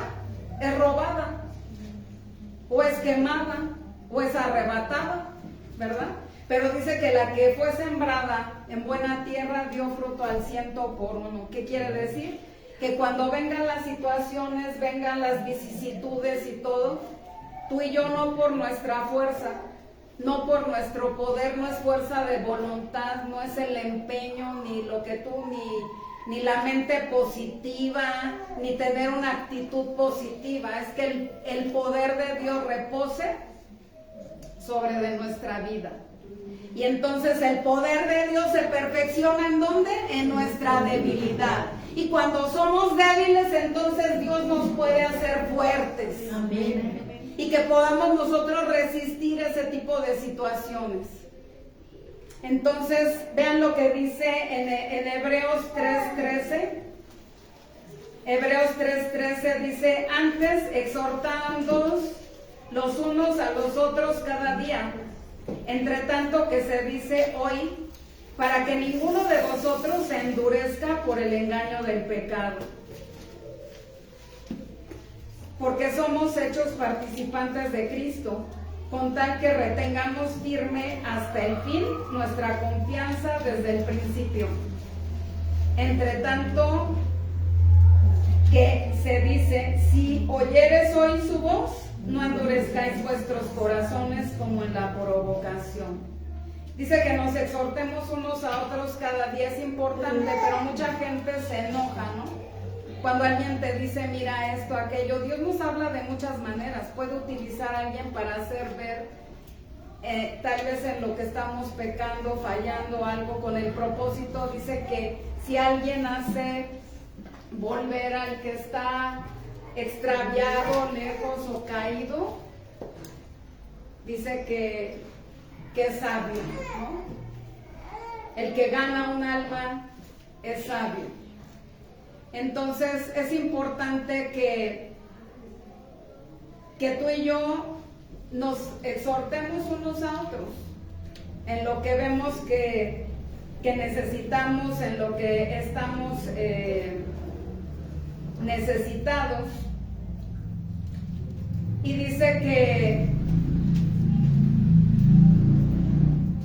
es robada, o es quemada, o es arrebatada, ¿verdad? Pero dice que la que fue sembrada en buena tierra dio fruto al 100%. ¿Qué quiere decir? Que cuando vengan las situaciones, vengan las vicisitudes y todo, tú y yo no por nuestra fuerza, no por nuestro poder, no es fuerza de voluntad, no es el empeño, ni lo que tú, ni la mente positiva, ni tener una actitud positiva, es que el poder de Dios repose sobre de nuestra vida. Y entonces el poder de Dios se perfecciona ¿en dónde? En nuestra debilidad. Y cuando somos débiles, entonces Dios nos puede hacer fuertes. Amén. Y que podamos nosotros resistir ese tipo de situaciones. Entonces, vean lo que dice en Hebreos 3:13. Hebreos 3:13 dice, antes exhortándoos los unos a los otros cada día, entre tanto que se dice hoy, para que ninguno de vosotros se endurezca por el engaño del pecado. Porque somos hechos participantes de Cristo, con tal que retengamos firme hasta el fin nuestra confianza desde el principio. Entre tanto que se dice, si oyeres hoy su voz, no endurezcáis vuestros corazones como en la provocación. Dice que nos exhortemos unos a otros cada día, es importante, pero mucha gente se enoja, ¿no? Cuando alguien te dice, mira esto, aquello, Dios nos habla de muchas maneras. Puede utilizar a alguien para hacer ver, tal vez en lo que estamos pecando, fallando algo, con el propósito. Dice que si alguien hace volver al que está extraviado, lejos o caído, dice que es sabio, ¿no? El que gana un alma es sabio. Entonces es importante que tú y yo nos exhortemos unos a otros en lo que vemos que necesitamos, en lo que estamos necesitados. Y dice que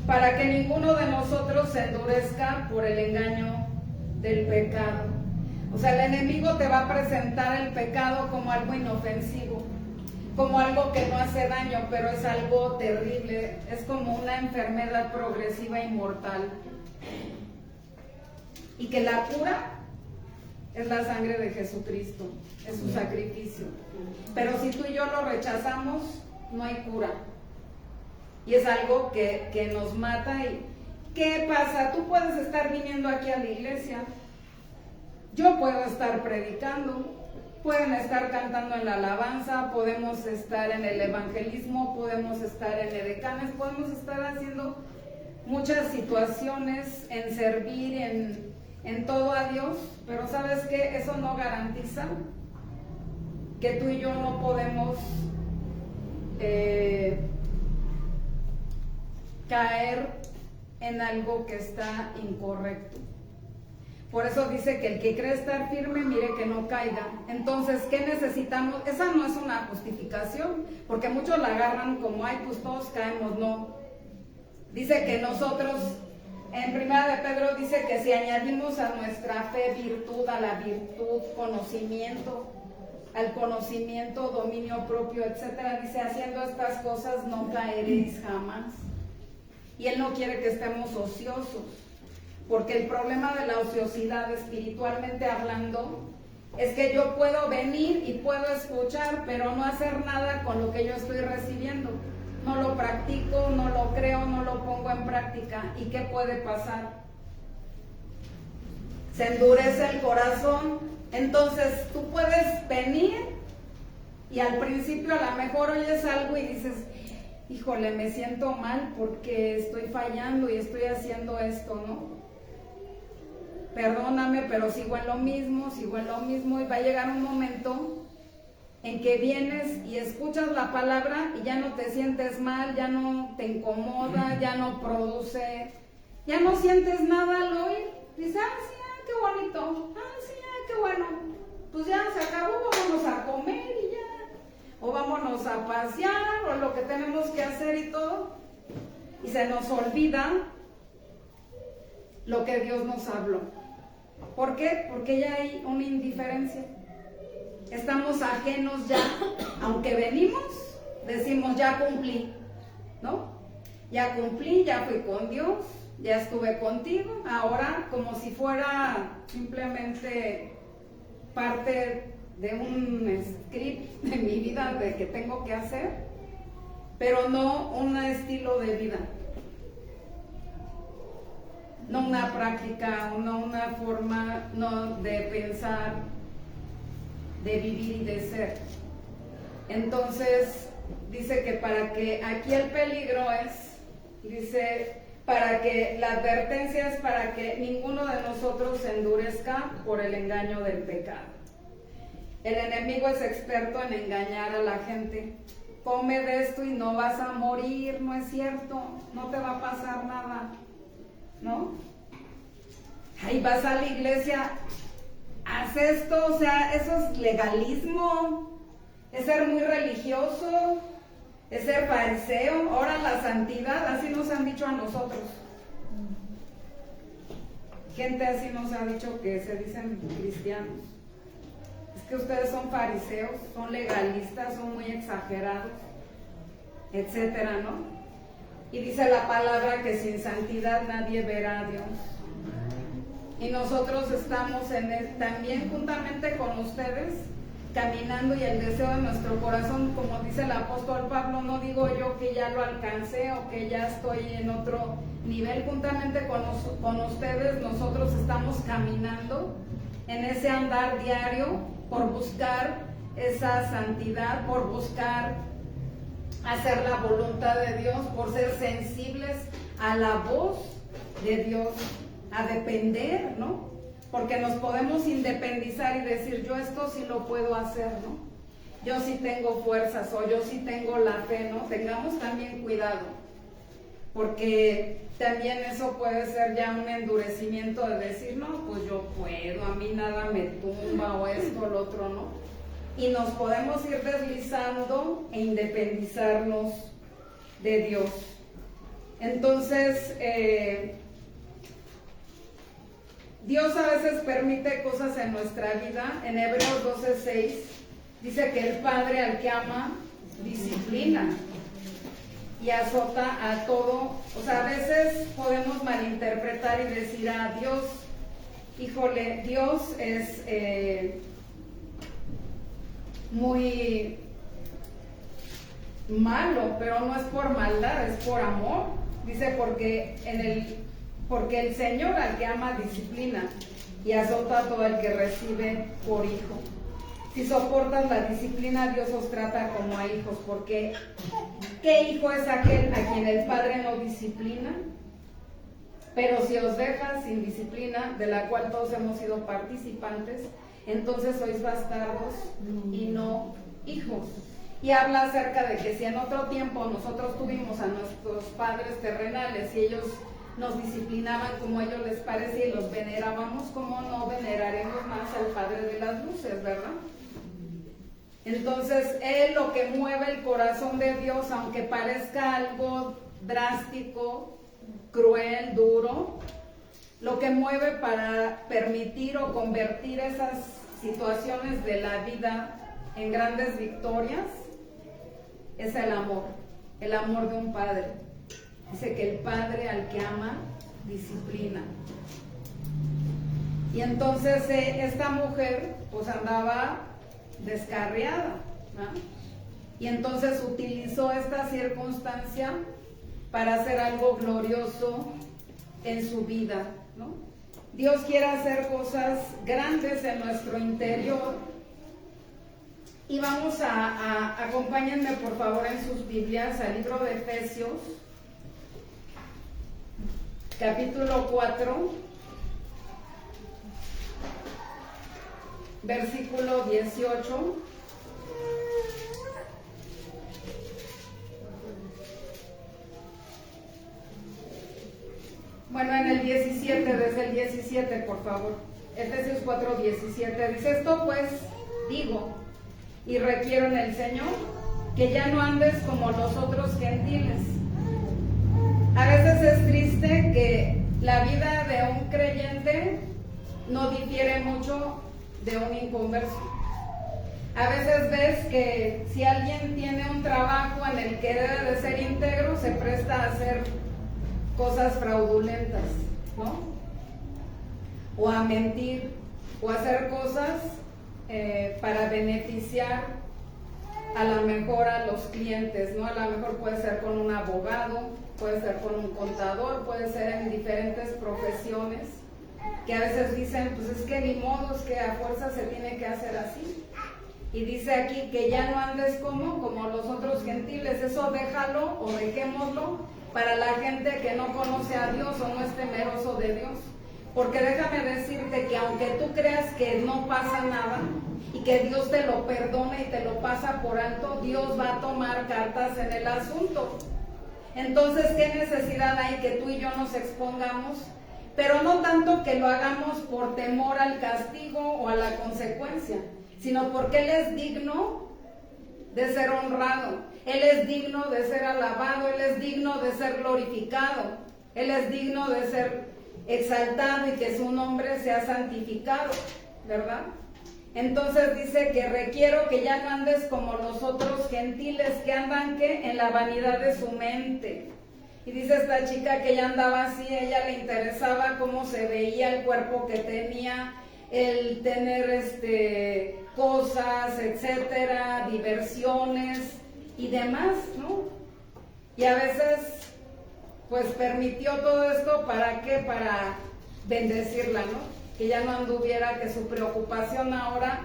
para que ninguno de nosotros se endurezca por el engaño del pecado. O sea, el enemigo te va a presentar el pecado como algo inofensivo, como algo que no hace daño, pero es algo terrible, es como una enfermedad progresiva y mortal. Y que la cura es la sangre de Jesucristo, es su sacrificio. Pero si tú y yo lo rechazamos, no hay cura. Y es algo que nos mata. ¿Y qué pasa? Tú puedes estar viniendo aquí a la iglesia, yo puedo estar predicando, pueden estar cantando en la alabanza, podemos estar en el evangelismo, podemos estar en edecanes, podemos estar haciendo muchas situaciones en servir, en todo a Dios, pero ¿sabes qué? Eso no garantiza que tú y yo no podemos caer en algo que está incorrecto. Por eso dice que el que cree estar firme, mire que no caiga. Entonces, ¿qué necesitamos? Esa no es una justificación, porque muchos la agarran como, ay, pues todos caemos. No. Dice que nosotros, en Primera de Pedro dice que si añadimos a nuestra fe virtud, a la virtud conocimiento, al conocimiento dominio propio, etcétera, dice, haciendo estas cosas no caeréis jamás. Y Él no quiere que estemos ociosos. Porque el problema de la ociosidad, espiritualmente hablando, es que yo puedo venir y puedo escuchar, pero no hacer nada con lo que yo estoy recibiendo. No lo practico, no lo creo, no lo pongo en práctica. ¿Y qué puede pasar? se endurece el corazón. Entonces tú puedes venir y al principio a lo mejor oyes algo y dices, híjole, me siento mal porque estoy fallando y estoy haciendo esto, ¿no? Perdóname, pero sigo en lo mismo, y va a llegar un momento en que vienes y escuchas la palabra y ya no te sientes mal, ya no te incomoda, ya no produce, ya no sientes nada al oír. Dices, sí, qué bonito, sí, qué bueno, pues ya se acabó, vámonos a comer y ya, o vámonos a pasear, o lo que tenemos que hacer y todo, y se nos olvida lo que Dios nos habló. ¿Por qué? Porque ya hay una indiferencia. Estamos ajenos ya, aunque venimos, decimos ya cumplí, ¿no? Ya cumplí, ya fui con Dios, ya estuve contigo, ahora como si fuera simplemente parte de un script de mi vida de que tengo que hacer, pero no un estilo de vida, no una práctica, no una forma de pensar, de vivir y de ser. Entonces dice que para que aquí el peligro es, dice, para que la advertencia es para que ninguno de nosotros se endurezca por el engaño del pecado. El enemigo es experto en engañar a la gente. Come de esto y no vas a morir, no es cierto, no te va a pasar nada, ¿no? Ahí vas a la iglesia, haz esto, o sea, eso es legalismo, es ser muy religioso, es ser fariseo. Ahora la santidad, así nos han dicho a nosotros. Gente así nos ha dicho que se dicen cristianos. Es que ustedes son fariseos, son legalistas, son muy exagerados, etcétera, ¿no? Y dice la palabra que sin santidad nadie verá a Dios. Y nosotros estamos también juntamente con ustedes caminando, y el deseo de nuestro corazón, como dice el apóstol Pablo, no digo yo que ya lo alcancé o que ya estoy en otro nivel, juntamente con ustedes nosotros estamos caminando en ese andar diario por buscar esa santidad, por buscar hacer la voluntad de Dios, por ser sensibles a la voz de Dios, a depender, ¿no? Porque nos podemos independizar y decir, yo esto sí lo puedo hacer, ¿no? Yo sí tengo fuerzas, o yo sí tengo la fe, ¿no? Tengamos también cuidado, porque también eso puede ser ya un endurecimiento de decir, no, pues yo puedo, a mí nada me tumba, o esto, lo otro, ¿no? Y nos podemos ir deslizando e independizarnos de Dios. Entonces, Dios a veces permite cosas en nuestra vida. En Hebreos 12:6 dice que el Padre al que ama disciplina y azota a todo. O sea, a veces podemos malinterpretar y decir, Dios, híjole, Dios es muy malo, pero no es por maldad, es por amor. Dice, porque el Señor al que ama disciplina y azota a todo el que recibe por hijo. Si soportas la disciplina, Dios os trata como a hijos, porque ¿qué hijo es aquel a quien el Padre no disciplina? Pero si os deja sin disciplina, de la cual todos hemos sido participantes, entonces sois bastardos y no hijos. Y habla acerca de que si en otro tiempo nosotros tuvimos a nuestros padres terrenales y ellos nos disciplinaban como a ellos les parecía y los venerábamos, ¿cómo no veneraremos más al Padre de las luces, verdad? Entonces, lo que mueve el corazón de Dios, aunque parezca algo drástico, cruel, duro, lo que mueve para permitir o convertir esas situaciones de la vida en grandes victorias es el amor de un padre. Dice que el Padre al que ama disciplina. Y entonces esta mujer pues andaba descarriada, ¿no? Y entonces utilizó esta circunstancia para hacer algo glorioso en su vida, ¿no? Dios quiere hacer cosas grandes en nuestro interior. Y vamos acompáñenme por favor en sus Biblias al libro de Efesios, capítulo 4, versículo 18. Bueno, en el 17, desde el 17, por favor. Efesios 4, 17. Dice: esto pues digo y requiero en el Señor, que ya no andes como los otros gentiles. A veces es triste que la vida de un creyente no difiere mucho de un inconverso. A veces ves que si alguien tiene un trabajo en el que debe de ser íntegro, se presta a hacer cosas fraudulentas, ¿no? O a mentir, o a hacer cosas para beneficiar a lo mejor a los clientes, ¿no? A lo mejor puede ser con un abogado, puede ser con un contador, puede ser en diferentes profesiones, que a veces dicen, pues es que ni modo, es que a fuerza se tiene que hacer así. Y dice aquí que ya no andes como los otros gentiles. Eso déjalo o dejémoslo para la gente que no conoce a Dios o no es temeroso de Dios. Porque déjame decirte que aunque tú creas que no pasa nada y que Dios te lo perdona y te lo pasa por alto, Dios va a tomar cartas en el asunto. Entonces, ¿qué necesidad hay que tú y yo nos expongamos? Pero no tanto que lo hagamos por temor al castigo o a la consecuencia, sino porque Él es digno de ser honrado, Él es digno de ser alabado, Él es digno de ser glorificado, Él es digno de ser exaltado y que su nombre sea santificado, ¿verdad? Entonces dice que requiero que ya no andes como los otros gentiles que andan ¿qué? En la vanidad de su mente. Y dice esta chica que ella andaba así, a ella le interesaba cómo se veía el cuerpo que tenía, el tener cosas, etcétera, diversiones y demás, ¿no? Y a veces pues permitió todo esto, ¿para qué? Para bendecirla, ¿no? Que ya no anduviera, que su preocupación ahora,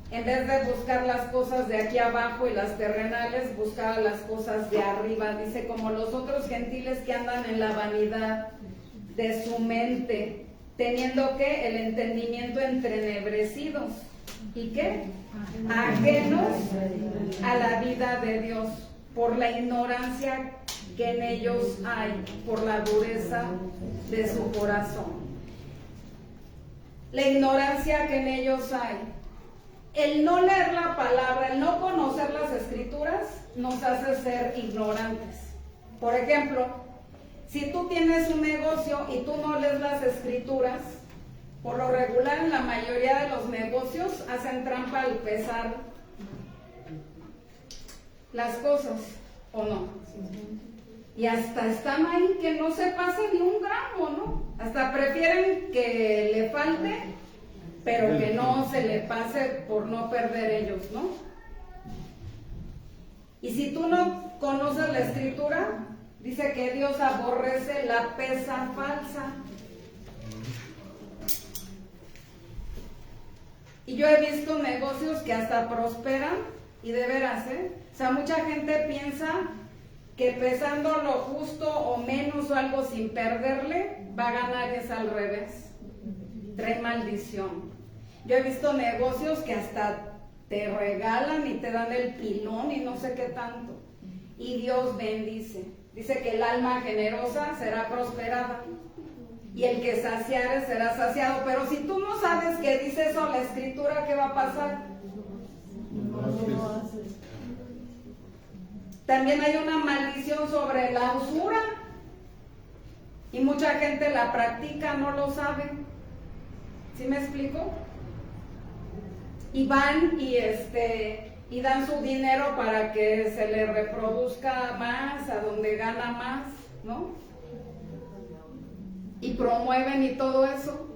en vez de buscar las cosas de aquí abajo y las terrenales, buscaba las cosas de arriba. Dice, como los otros gentiles que andan en la vanidad de su mente, teniendo que el entendimiento entrenebrecidos. ¿Y qué? Ajenos a la vida de Dios, por la ignorancia que en ellos hay, por la dureza de su corazón. La ignorancia que en ellos hay. El no leer la palabra, el no conocer las escrituras, nos hace ser ignorantes. Por ejemplo, si tú tienes un negocio y tú no lees las escrituras, por lo regular en la mayoría de los negocios hacen trampa al pesar las cosas, ¿o no? Y hasta están ahí que no se pase ni un gramo, ¿no? Hasta prefieren que le falte, pero que no se le pase por no perder ellos, ¿no? Y si tú no conoces la escritura, dice que Dios aborrece la pesa falsa. Y yo he visto negocios que hasta prosperan, y de veras, o sea, mucha gente piensa que pesando lo justo o menos o algo sin perderle, va a ganar, y es al revés. Trae maldición. Yo he visto negocios que hasta te regalan y te dan el pilón y no sé qué tanto. Y Dios bendice. Dice que el alma generosa será prosperada y el que saciare será saciado. Pero si tú no sabes qué dice eso la escritura, ¿qué va a pasar? También hay una maldición sobre la usura y mucha gente la practica, no lo sabe. ¿Sí me explico? Y van y dan su dinero para que se le reproduzca más, a donde gana más, ¿no? Y promueven y todo eso.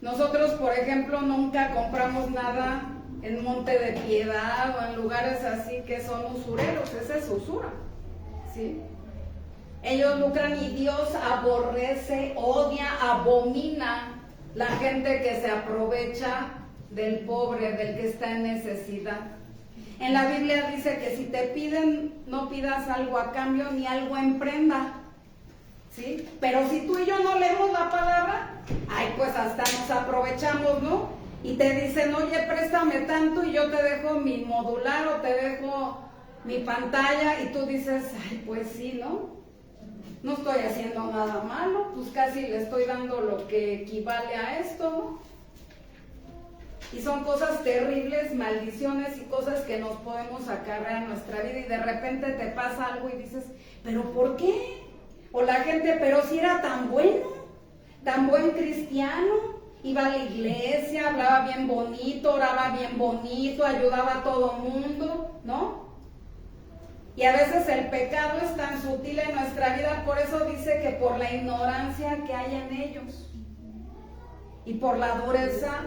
Nosotros, por ejemplo, nunca compramos nada en Monte de Piedad o en lugares así que son usureros, esa es usura, ¿sí? Ellos lucran y Dios aborrece, odia, abomina la gente que se aprovecha del pobre, del que está en necesidad. En la Biblia dice que si te piden, no pidas algo a cambio ni algo en prenda, ¿sí? Pero si tú y yo no leemos la palabra, ay, pues hasta nos aprovechamos, ¿no? Y te dicen, oye, préstame tanto y yo te dejo mi modular o te dejo mi pantalla, y tú dices, ay, pues sí, ¿no? No estoy haciendo nada malo, pues casi le estoy dando lo que equivale a esto, ¿no? Y son cosas terribles, maldiciones y cosas que nos podemos acarrear en nuestra vida, y de repente te pasa algo y dices, ¿pero por qué? O la gente, pero si era tan bueno, tan buen cristiano, iba a la iglesia, hablaba bien bonito, oraba bien bonito, ayudaba a todo mundo, ¿no? Y a veces el pecado es tan sutil en nuestra vida, por eso dice que por la ignorancia que hay en ellos y por la dureza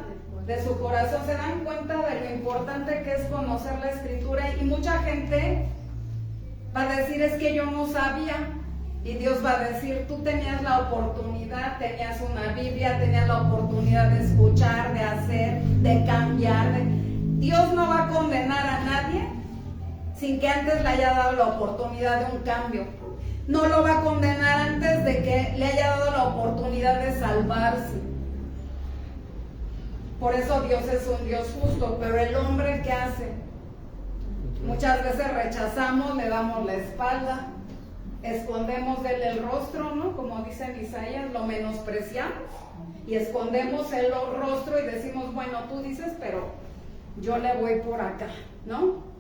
de su corazón se dan cuenta de lo importante que es conocer la Escritura. Y mucha gente va a decir, es que yo no sabía. Y Dios va a decir, tú tenías la oportunidad, tenías una Biblia, tenías la oportunidad de escuchar, de hacer, de cambiar. Dios no va a condenar a nadie sin que antes le haya dado la oportunidad de un cambio. No lo va a condenar antes de que le haya dado la oportunidad de salvarse. Por eso Dios es un Dios justo, pero el hombre, ¿qué hace? Muchas veces rechazamos, le damos la espalda, escondemos de él el rostro, ¿no? Como dice en Isaías, lo menospreciamos y escondemos el rostro y decimos, bueno, tú dices, pero yo le voy por acá, ¿no?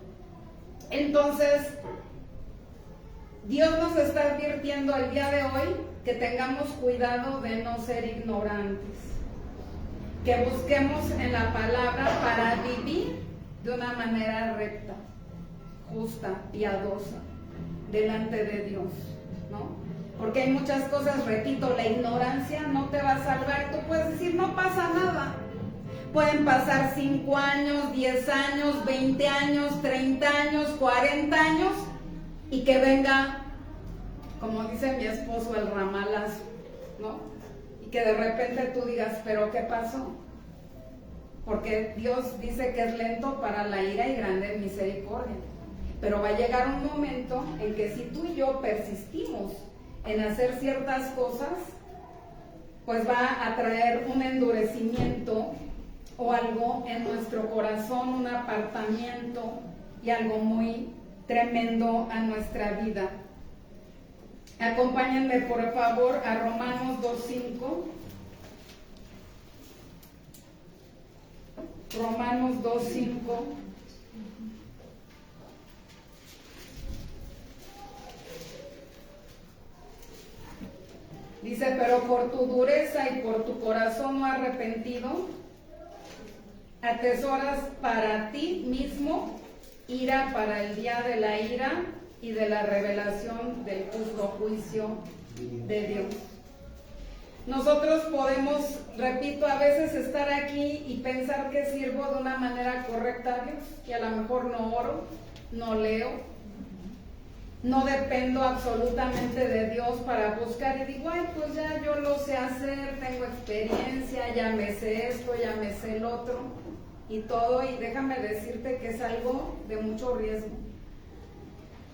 Entonces, Dios nos está advirtiendo el día de hoy que tengamos cuidado de no ser ignorantes, que busquemos en la palabra para vivir de una manera recta, justa, piadosa, delante de Dios, ¿no? Porque hay muchas cosas, repito, la ignorancia no te va a salvar. Tú puedes decir, no pasa nada. Pueden pasar 5 años, 10 años, 20 años, 30 años, 40 años, y que venga, como dice mi esposo, el ramalazo, ¿no? Y que de repente tú digas, ¿pero qué pasó? Porque Dios dice que es lento para la ira y grande en misericordia. Pero va a llegar un momento en que si tú y yo persistimos en hacer ciertas cosas, pues va a traer un endurecimiento o algo en nuestro corazón, un apartamiento y algo muy tremendo a nuestra vida. Acompáñenme por favor a Romanos 2:5. Romanos 2:5. Dice, pero por tu dureza y por tu corazón no arrepentido, atesoras para ti mismo ira para el día de la ira y de la revelación del justo juicio de Dios. Nosotros podemos, repito, a veces estar aquí y pensar que sirvo de una manera correcta a Dios, y a lo mejor no oro, no leo, no dependo absolutamente de Dios para buscar, y digo, ay, pues ya yo lo sé hacer, tengo experiencia, ya me sé esto, ya me sé el otro y todo, y déjame decirte que es algo de mucho riesgo,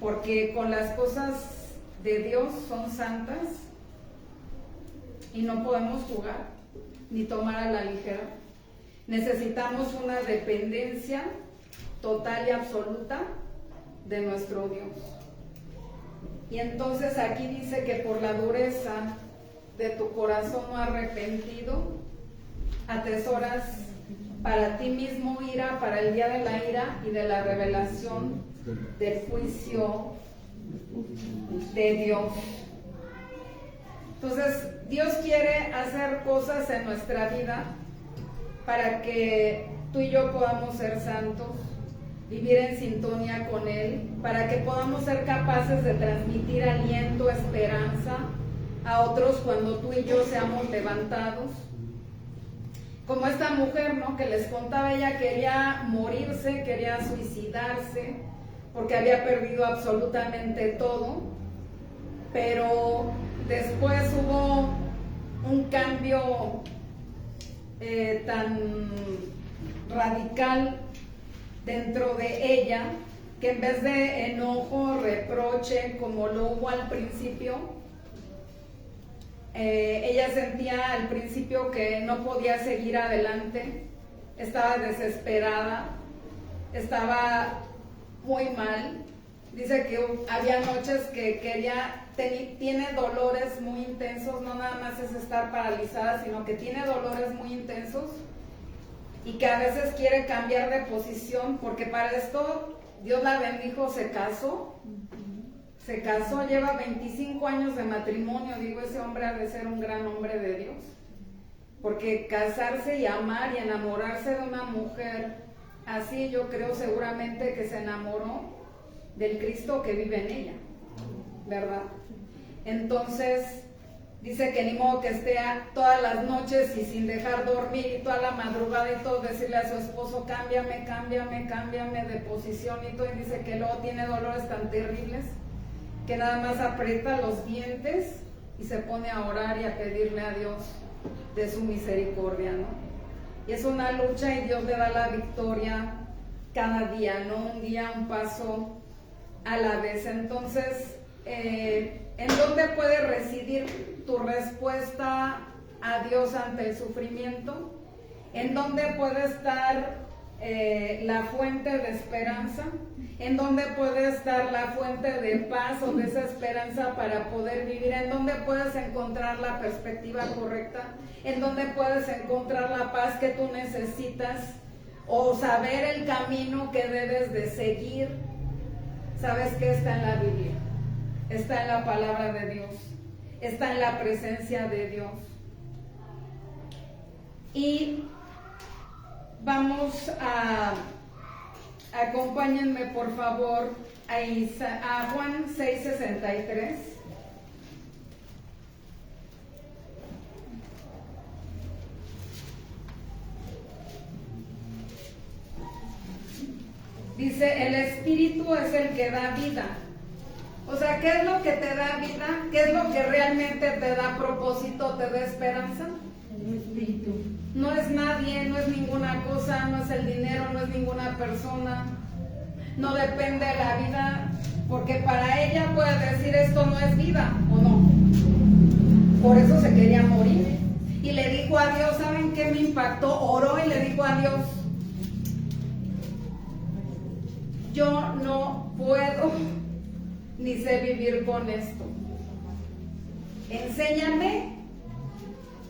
porque con las cosas de Dios son santas y no podemos jugar ni tomar a la ligera. Necesitamos una dependencia total y absoluta de nuestro Dios. Y entonces aquí dice que por la dureza de tu corazón no arrepentido, atesoras para ti mismo ira para el día de la ira y de la revelación del juicio de Dios. Entonces, Dios quiere hacer cosas en nuestra vida para que tú y yo podamos ser santos, vivir en sintonía con Él, para que podamos ser capaces de transmitir aliento, esperanza a otros cuando tú y yo seamos levantados. Como esta mujer, ¿no?, que les contaba, ella quería morirse, quería suicidarse, porque había perdido absolutamente todo. pero después hubo un cambio tan radical dentro de ella, que en vez de enojo, reproche, como lo hubo al principio, ella sentía al principio que no podía seguir adelante, estaba desesperada, estaba muy mal. Dice que había noches que tiene dolores muy intensos, no nada más es estar paralizada, sino que tiene dolores muy intensos y que a veces quiere cambiar de posición, porque para esto Dios la bendijo, se casó, lleva 25 años de matrimonio. Digo, ese hombre ha de ser un gran hombre de Dios, porque casarse y amar y enamorarse de una mujer así, yo creo seguramente que se enamoró del Cristo que vive en ella, ¿verdad? Entonces dice que ni modo que esté todas las noches y sin dejar dormir y toda la madrugada y todo, decirle a su esposo, cámbiame de posición y todo, y dice que luego tiene dolores tan terribles que nada más aprieta los dientes y se pone a orar y a pedirle a Dios de su misericordia, ¿no? Y es una lucha y Dios le da la victoria cada día, ¿no? Un día, un paso a la vez. Entonces, ¿en dónde puede residir tu respuesta a Dios ante el sufrimiento? ¿En dónde puede estar la fuente de esperanza? ¿En dónde puede estar la fuente de paz o de esa esperanza para poder vivir? ¿En dónde puedes encontrar la perspectiva correcta? ¿En dónde puedes encontrar la paz que tú necesitas? O saber el camino que debes de seguir. ¿Sabes qué? Está en la Biblia, está en la palabra de Dios, está en la presencia de Dios. Y vamos acompáñenme por favor a Juan 6:63. Dice, el Espíritu es el que da vida. O sea, ¿qué es lo que te da vida? ¿Qué es lo que realmente te da propósito, te da esperanza? El Espíritu. No es nadie, no es ninguna cosa, no es el dinero, no es ninguna persona. No depende de la vida, porque para ella puede decir esto no es vida, ¿o no? Por eso se quería morir. Y le dijo a Dios, ¿saben qué me impactó? Oró y le dijo a Dios, yo no puedo ni sé vivir con esto. Enséñame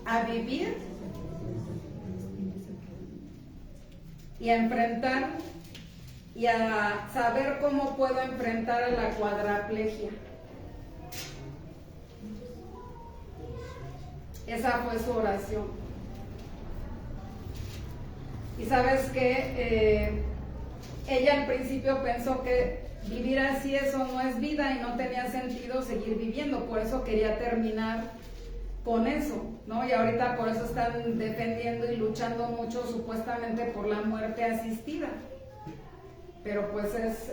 a vivir y a enfrentar y a saber cómo puedo enfrentar a la cuadraplegia. Esa fue su oración. Y sabes que ella al principio pensó que vivir así, eso no es vida y no tenía sentido seguir viviendo, por eso quería terminar con eso, ¿no? Y ahorita por eso están defendiendo y luchando mucho supuestamente por la muerte asistida, pero pues es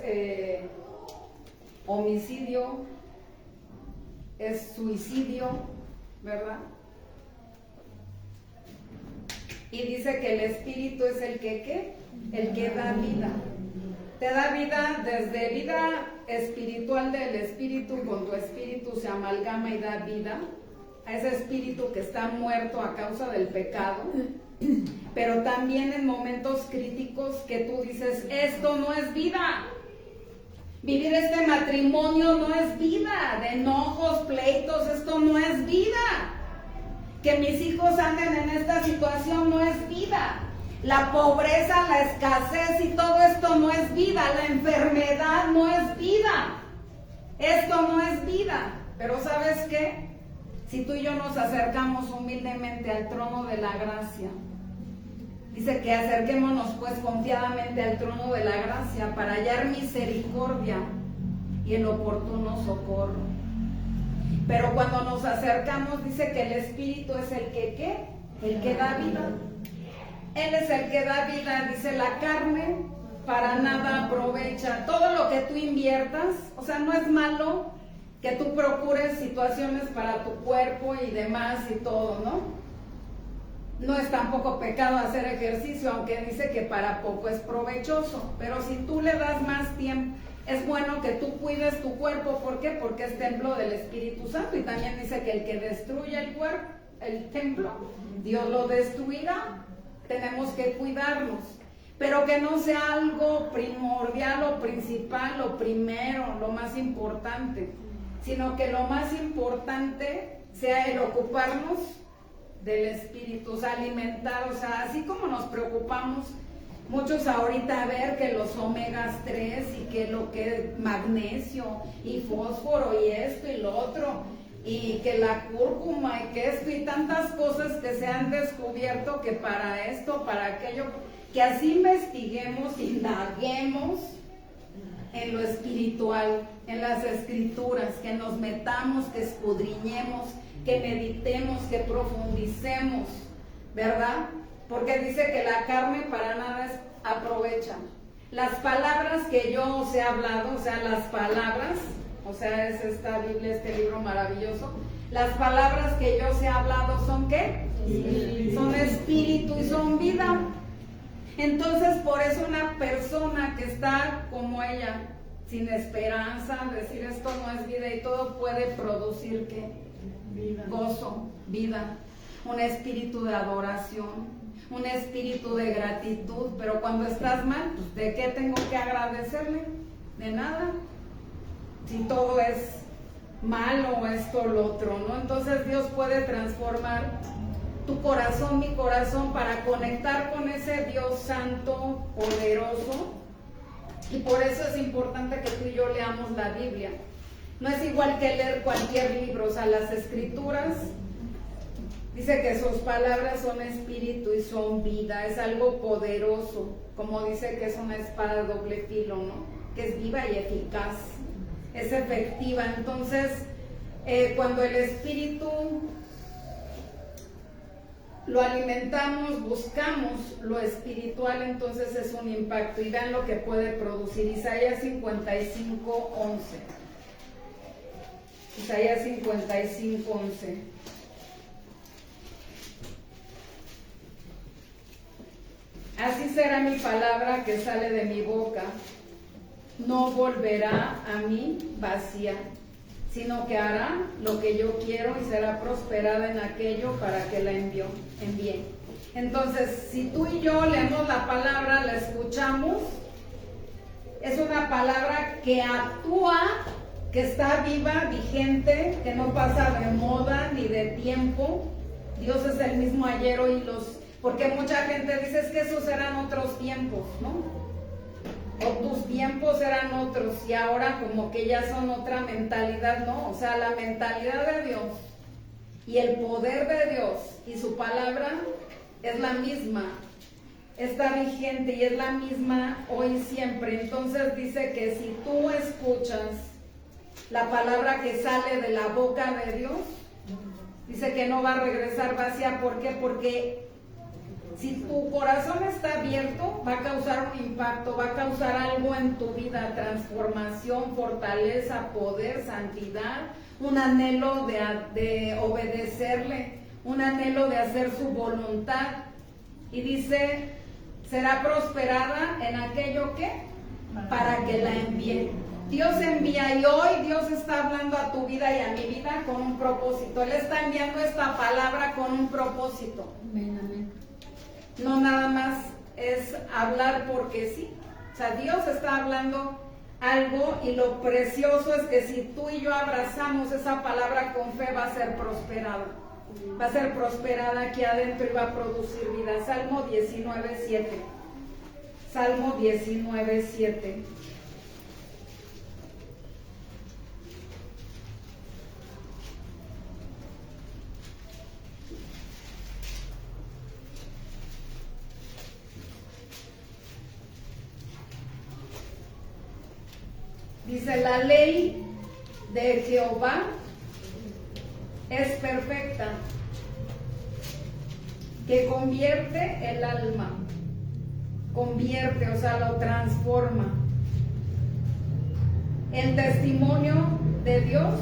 homicidio, es suicidio, ¿verdad? Y dice que el Espíritu es el que, ¿qué? El que da vida. Te da vida desde vida espiritual del Espíritu, con tu espíritu se amalgama y da vida a ese espíritu que está muerto a causa del pecado, pero también en momentos críticos que tú dices, esto no es vida. Vivir este matrimonio no es vida, de enojos, pleitos, esto no es vida. Que mis hijos anden en esta situación no es vida. La pobreza, la escasez y todo esto no es vida. La enfermedad no es vida. Esto no es vida. Pero ¿sabes qué? Si tú y yo nos acercamos humildemente al trono de la gracia, dice que acerquémonos pues confiadamente al trono de la gracia para hallar misericordia y el oportuno socorro. Pero cuando nos acercamos, dice que el Espíritu es el que, ¿qué? El que da vida. Él es el que da vida, dice, la carne para nada aprovecha. Todo lo que tú inviertas, o sea, no es malo que tú procures situaciones para tu cuerpo y demás y todo, ¿no? No es tampoco pecado hacer ejercicio, aunque dice que para poco es provechoso, pero si tú le das más tiempo, es bueno que tú cuides tu cuerpo. ¿Por qué? Porque es templo del Espíritu Santo, y también dice que el que destruye el cuerpo, el templo, Dios lo destruirá. Tenemos que cuidarnos, pero que no sea algo primordial o principal o primero, lo más importante, sino que lo más importante sea el ocuparnos del Espíritu, o sea, alimentar, o sea, así como nos preocupamos muchos ahorita a ver que los omegas 3 y que lo que magnesio y fósforo y esto y lo otro, y que la cúrcuma y que esto y tantas cosas que se han descubierto que para esto, para aquello, que así investiguemos, indaguemos en lo espiritual, en las escrituras, que nos metamos, que escudriñemos, que meditemos, que profundicemos, ¿verdad? Porque dice que la carne para nada aprovecha. Las palabras que yo os he hablado, o sea, las palabras, o sea, es esta Biblia, este libro maravilloso, las palabras que yo os he hablado son ¿qué? Son espíritu y son vida. Entonces, por eso una persona que está como ella, sin esperanza, decir esto no es vida y todo, puede producir ¿qué? Vida. Gozo, vida, un espíritu de adoración, un espíritu de gratitud. Pero cuando estás mal, pues, ¿de qué tengo que agradecerle? De nada. Si todo es malo, esto o lo otro, ¿no? Entonces Dios puede transformar tu corazón, mi corazón, para conectar con ese Dios santo, poderoso. Y por eso es importante que tú y yo leamos la Biblia. No es igual que leer cualquier libro, o sea, las escrituras, dice que sus palabras son espíritu y son vida, es algo poderoso, como dice que es una espada de doble filo, ¿no? Que es viva y eficaz, es efectiva. Entonces, cuando el espíritu lo alimentamos, buscamos lo espiritual, entonces es un impacto. Y vean lo que puede producir. Isaías 55:11. Isaías 55:11. Así será mi palabra que sale de mi boca, no volverá a mí vacía, sino que hará lo que yo quiero y será prosperada en aquello para que la envíe. Entonces, si tú y yo leemos la palabra, la escuchamos, es una palabra que actúa, que está viva, vigente, que no pasa de moda ni de tiempo. Dios es el mismo ayer, hoy y porque mucha gente dice es que esos eran otros tiempos, ¿no? O tus tiempos eran otros y ahora como que ya son otra mentalidad, ¿no? O sea, la mentalidad de Dios y el poder de Dios y su palabra es la misma, está vigente y es la misma hoy y siempre. Entonces dice que si tú escuchas la palabra que sale de la boca de Dios, dice que no va a regresar vacía. ¿Por qué? Porque si tu corazón está abierto, va a causar un impacto, va a causar algo en tu vida, transformación, fortaleza, poder, santidad, un anhelo de obedecerle, un anhelo de hacer su voluntad. Y dice, será prosperada en aquello que, para que la envíe. Dios envía, y hoy Dios está hablando a tu vida y a mi vida con un propósito. Él está enviando esta palabra con un propósito. Amén, amén. No nada más es hablar porque sí. O sea, Dios está hablando algo, y lo precioso es que si tú y yo abrazamos esa palabra con fe, va a ser prosperada. Va a ser prosperada aquí adentro y va a producir vida. Salmo 19:7. Salmo 19:7. Dice, la ley de Jehová es perfecta, que convierte el alma. Convierte, o sea, lo transforma. El testimonio de Dios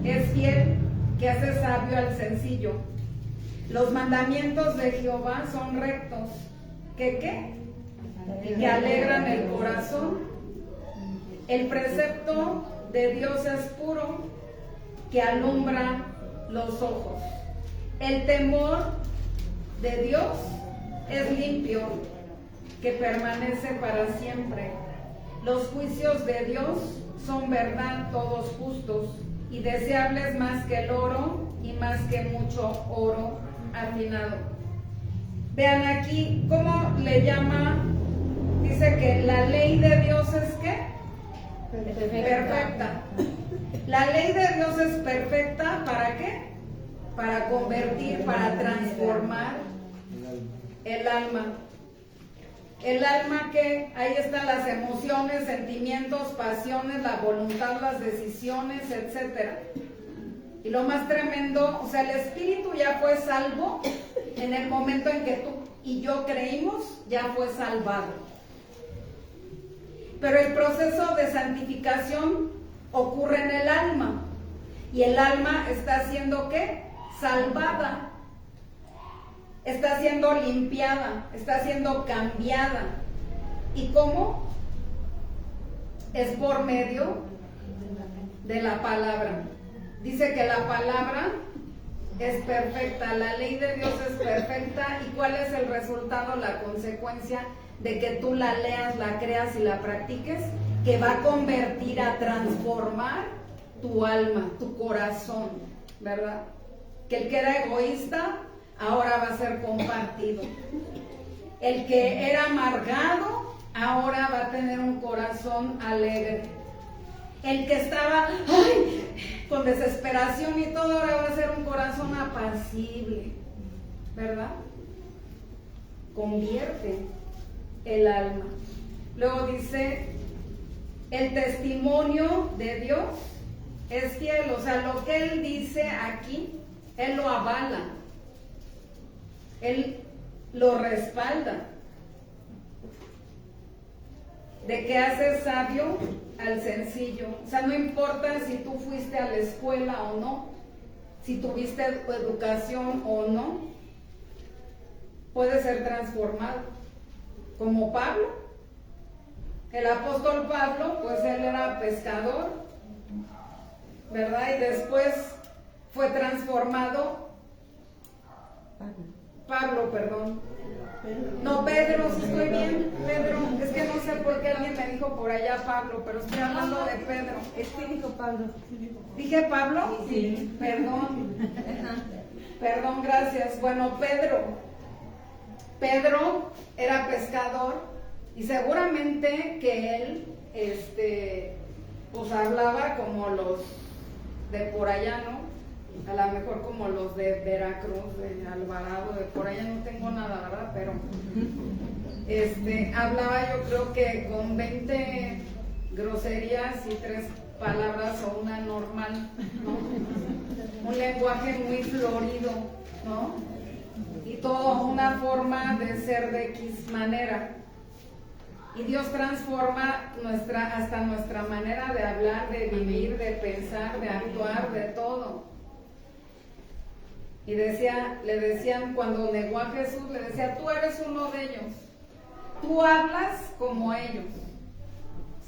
es fiel, que hace sabio al sencillo. Los mandamientos de Jehová son rectos, que alegran el corazón. El precepto de Dios es puro, que alumbra los ojos. El temor de Dios es limpio, que permanece para siempre. Los juicios de Dios son verdad, todos justos, y deseables más que el oro y más que mucho oro afinado. Vean aquí cómo le llama, dice que la ley de Dios es ¿qué? Perfecta. La ley de Dios es perfecta, ¿para qué? Para convertir, para transformar el alma. El alma, que ahí están las emociones, sentimientos, pasiones, la voluntad, las decisiones, etcétera. Y lo más tremendo, o sea, el espíritu ya fue salvo en el momento en que tú y yo creímos, ya fue salvado. Pero el proceso de santificación ocurre en el alma. Y el alma está siendo ¿qué? Salvada. Está siendo limpiada, está siendo cambiada. ¿Y cómo? Es por medio de la palabra. Dice que la palabra es perfecta, la ley de Dios es perfecta. ¿Y cuál es el resultado, la consecuencia de que tú la leas, la creas y la practiques? Que va a convertir, a transformar tu alma, tu corazón, ¿verdad? Que el que era egoísta ahora va a ser compartido. El que era amargado ahora va a tener un corazón alegre. El que estaba con desesperación y todo, ahora va a ser un corazón apacible, ¿verdad? Convierte el alma. Luego dice, el testimonio de Dios es fiel. O sea, lo que Él dice aquí, Él lo avala, Él lo respalda. De que hace sabio al sencillo. O sea, no importa si tú fuiste a la escuela o no, si tuviste educación o no, puede ser transformado. Como Pablo, el apóstol Pablo, pues él era pescador, ¿verdad? Y después fue transformado. Pablo, perdón. No, Pedro, si estoy bien, Pedro, es que no sé por qué alguien me dijo por allá Pablo, pero estoy hablando de Pedro. ¿Qué dijo Pablo? ¿Dije Pablo? Sí. Perdón. Perdón, gracias. Bueno, Pedro era pescador y seguramente que él, pues hablaba como los de por allá, ¿no? A lo mejor como los de Veracruz, de Alvarado, de por allá no tengo nada, ¿verdad? Pero hablaba yo creo que con 20 groserías y 3 palabras o una normal, ¿no? Un lenguaje muy florido, ¿no? Y todo una forma de ser de X manera. Y Dios transforma hasta nuestra manera de hablar, de vivir, de pensar, de actuar, de todo. Y le decían, cuando negó a Jesús, le decía, tú eres uno de ellos. Tú hablas como ellos.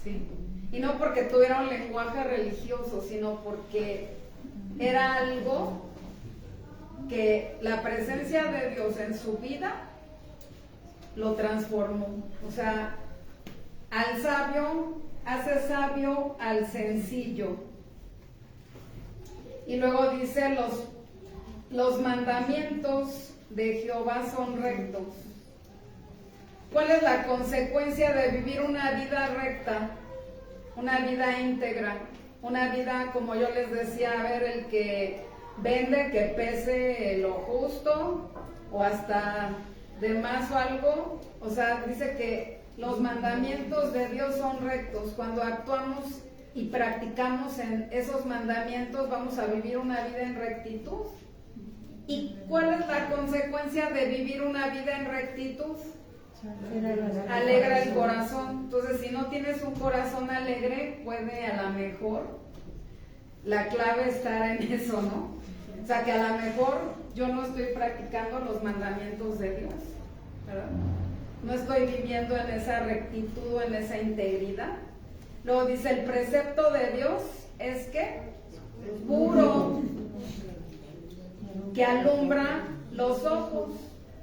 Sí. Y no porque tuviera un lenguaje religioso, sino porque era algo que la presencia de Dios en su vida lo transformó. O sea, al sabio hace sabio al sencillo. Y luego dice, los mandamientos de Jehová son rectos. ¿Cuál es la consecuencia de vivir una vida recta? Una vida íntegra, una vida, como yo les decía, a ver, el que vende, que pese lo justo o hasta de más o algo. O sea, dice que los mandamientos de Dios son rectos. Cuando actuamos y practicamos en esos mandamientos, vamos a vivir una vida en rectitud. ¿Y cuál es la consecuencia de vivir una vida en rectitud? Alegra el corazón. Entonces, si no tienes un corazón alegre, puede a lo mejor la clave está en eso, ¿no? O sea, que a lo mejor yo no estoy practicando los mandamientos de Dios, ¿verdad? No estoy viviendo en esa rectitud o en esa integridad. Luego dice, el precepto de Dios es que puro, que alumbra los ojos.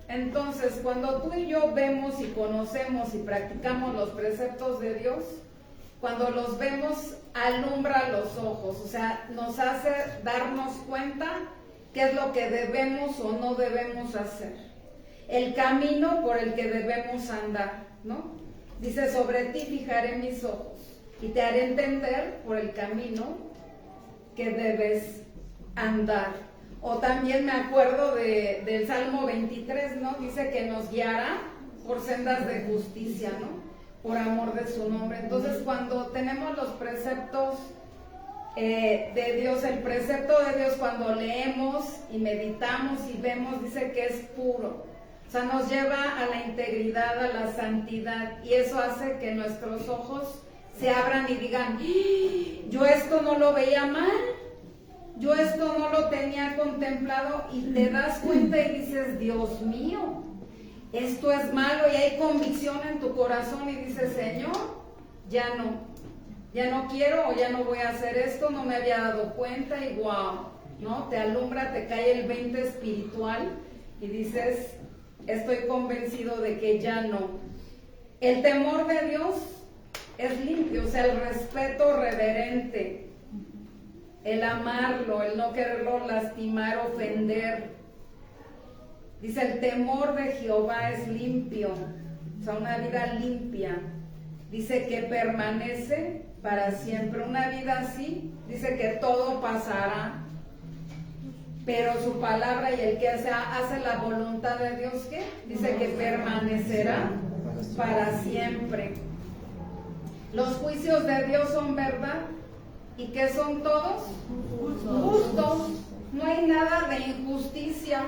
Entonces, cuando tú y yo vemos y conocemos y practicamos los preceptos de Dios, cuando los vemos, alumbra los ojos, o sea, nos hace darnos cuenta qué es lo que debemos o no debemos hacer, el camino por el que debemos andar, ¿no? Dice, sobre ti fijaré mis ojos y te haré entender por el camino que debes andar. O también me acuerdo del Salmo 23, ¿no? Dice que nos guiará por sendas de justicia, ¿no? Por amor de su nombre. Entonces, cuando tenemos los preceptos de Dios, el precepto de Dios, cuando leemos y meditamos y vemos, dice que es puro. O sea, nos lleva a la integridad, a la santidad, y eso hace que nuestros ojos se abran y digan, yo esto no lo veía mal, yo esto no lo tenía contemplado, y te das cuenta y dices, Dios mío, esto es malo, y hay convicción en tu corazón y dices, Señor, ya no quiero, o ya no voy a hacer esto, no me había dado cuenta, y wow, ¿no? Te alumbra, te cae el 20 espiritual y dices, estoy convencido de que ya no. El temor de Dios es limpio, o sea, el respeto reverente, el amarlo, el no quererlo lastimar, ofender. Dice, el temor de Jehová es limpio, o sea, una vida limpia. Dice que permanece para siempre. Una vida así, dice que todo pasará, pero su palabra y el que hace la voluntad de Dios, ¿qué? Dice que permanecerá para siempre. Los juicios de Dios son verdad. ¿Y qué son todos? Justos. No hay nada de injusticia,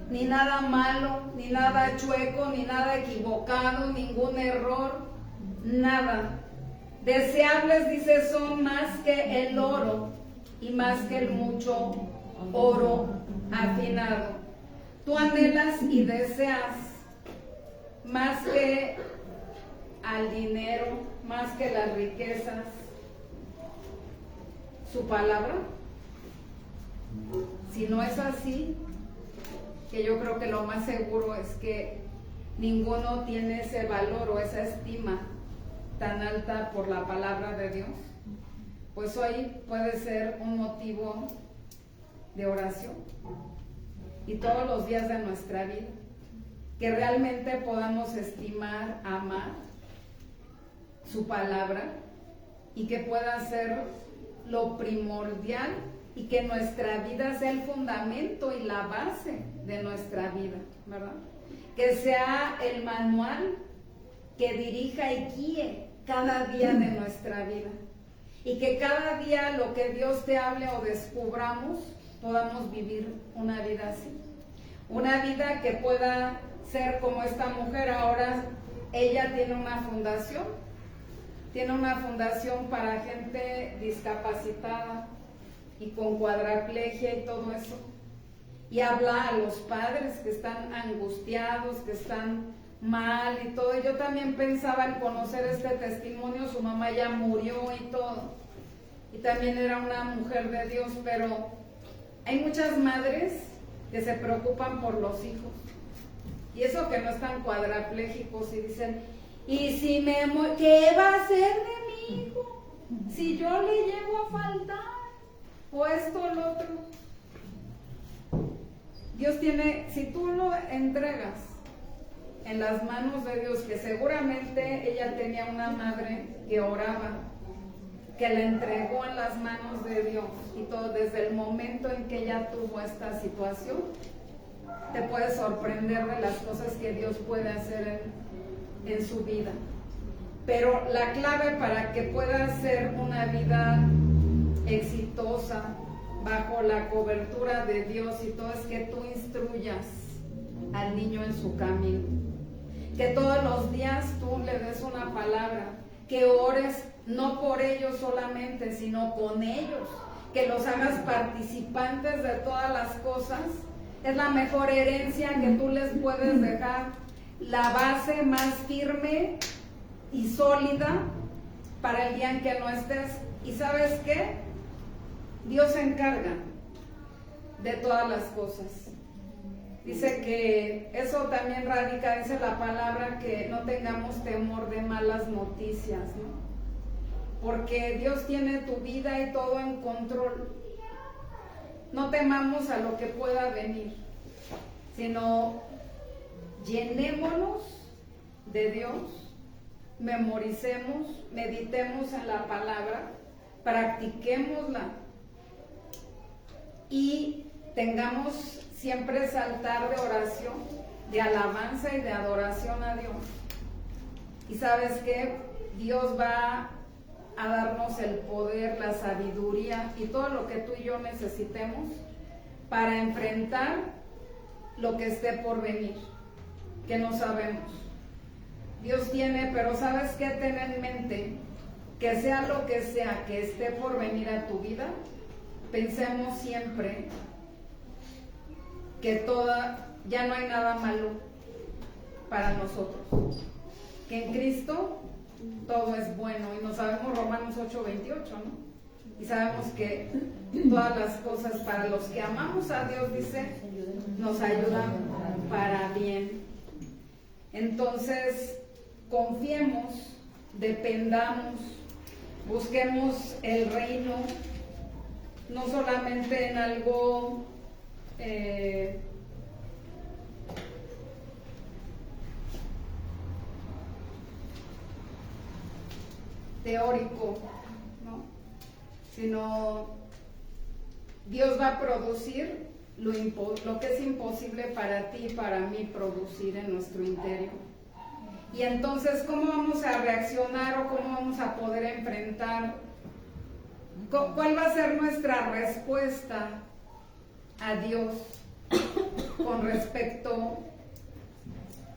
ni nada malo, ni nada chueco, ni nada equivocado, ningún error, nada. Deseables, dice, son más que el oro y más que el mucho oro afinado. Tú anhelas y deseas más que al dinero, más que las riquezas, su palabra. Si no es así, que yo creo que lo más seguro es que ninguno tiene ese valor o esa estima tan alta por la palabra de Dios, pues hoy puede ser un motivo de oración, y todos los días de nuestra vida, que realmente podamos estimar, amar su palabra, y que pueda ser lo primordial, y que nuestra vida sea el fundamento y la base de nuestra vida, ¿verdad? Que sea el manual que dirija y guíe cada día de nuestra vida, y que cada día lo que Dios te hable o descubramos, podamos vivir una vida así, una vida que pueda ser como esta mujer. Ahora ella tiene una fundación para gente discapacitada y con cuadraplegia y todo eso, y habla a los padres que están angustiados, que están mal y todo. Yo también pensaba en conocer este testimonio, su mamá ya murió y todo, y también era una mujer de Dios, pero hay muchas madres que se preocupan por los hijos, y eso que no están cuadraplégicos, y dicen, ¿y si qué va a hacer de mi hijo? Si yo le llego a faltar, o esto o lo otro. Dios tiene, si tú lo entregas en las manos de Dios, que seguramente ella tenía una madre que oraba, que la entregó en las manos de Dios, y todo desde el momento en que ella tuvo esta situación, te puedes sorprender de las cosas que Dios puede hacer en su vida. Pero la clave para que pueda ser una vida exitosa bajo la cobertura de Dios y todo, es que tú instruyas al niño en su camino, que todos los días tú le des una palabra, que ores no por ellos solamente, sino con ellos, que los hagas participantes de todas las cosas. Es la mejor herencia que tú les puedes dejar, la base más firme y sólida para el día en que no estés. ¿Y sabes qué? Dios se encarga de todas las cosas. Dice que eso también radica, dice la palabra, que no tengamos temor de malas noticias, ¿no? Porque Dios tiene tu vida y todo en control. No temamos a lo que pueda venir, sino llenémonos de Dios, memoricemos, meditemos en la palabra, practiquémosla y tengamos siempre ese altar de oración, de alabanza y de adoración a Dios. Y sabes que Dios va a darnos el poder, la sabiduría y todo lo que tú y yo necesitemos para enfrentar lo que esté por venir, que no sabemos. Dios tiene, pero ¿sabes qué? Ten en mente que sea lo que sea que esté por venir a tu vida, pensemos siempre que ya no hay nada malo para nosotros, que en Cristo todo es bueno, y nos sabemos Romanos 8:28, ¿no? Y sabemos que todas las cosas para los que amamos a Dios, dice, nos ayudan para bien. Entonces, confiemos, dependamos, busquemos el reino, no solamente en algo teórico, ¿no? Sino Dios va a producir lo que es imposible para ti y para mí producir en nuestro interior. Y entonces, ¿cómo vamos a reaccionar o cómo vamos a poder enfrentar? ¿Cuál va a ser nuestra respuesta a Dios con respecto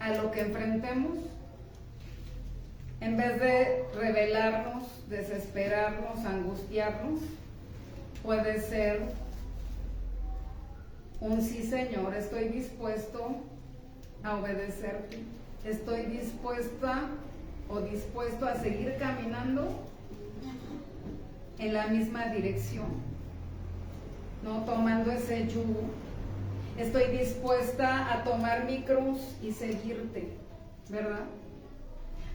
a lo que enfrentemos? En vez de rebelarnos, desesperarnos, angustiarnos, puede ser un sí, Señor, estoy dispuesto a obedecerte. Estoy dispuesta o dispuesto a seguir caminando en la misma dirección, ¿no? Tomando ese yugo. Estoy dispuesta a tomar mi cruz y seguirte, ¿verdad?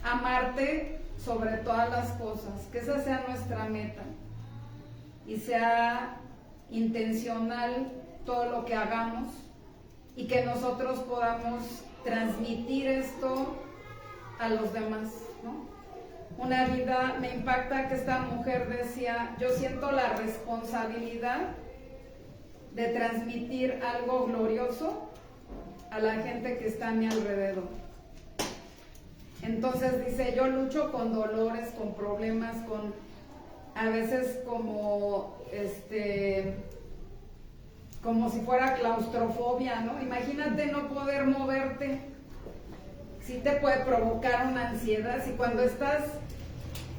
Amarte sobre todas las cosas, que esa sea nuestra meta y sea intencional todo lo que hagamos y que nosotros podamos transmitir esto a los demás, ¿no? Una vida, me impacta que esta mujer decía, yo siento la responsabilidad de transmitir algo glorioso a la gente que está a mi alrededor. Entonces dice, yo lucho con dolores, con problemas, a veces como si fuera claustrofobia, ¿no? Imagínate no poder moverte. Sí te puede provocar una ansiedad. Si cuando estás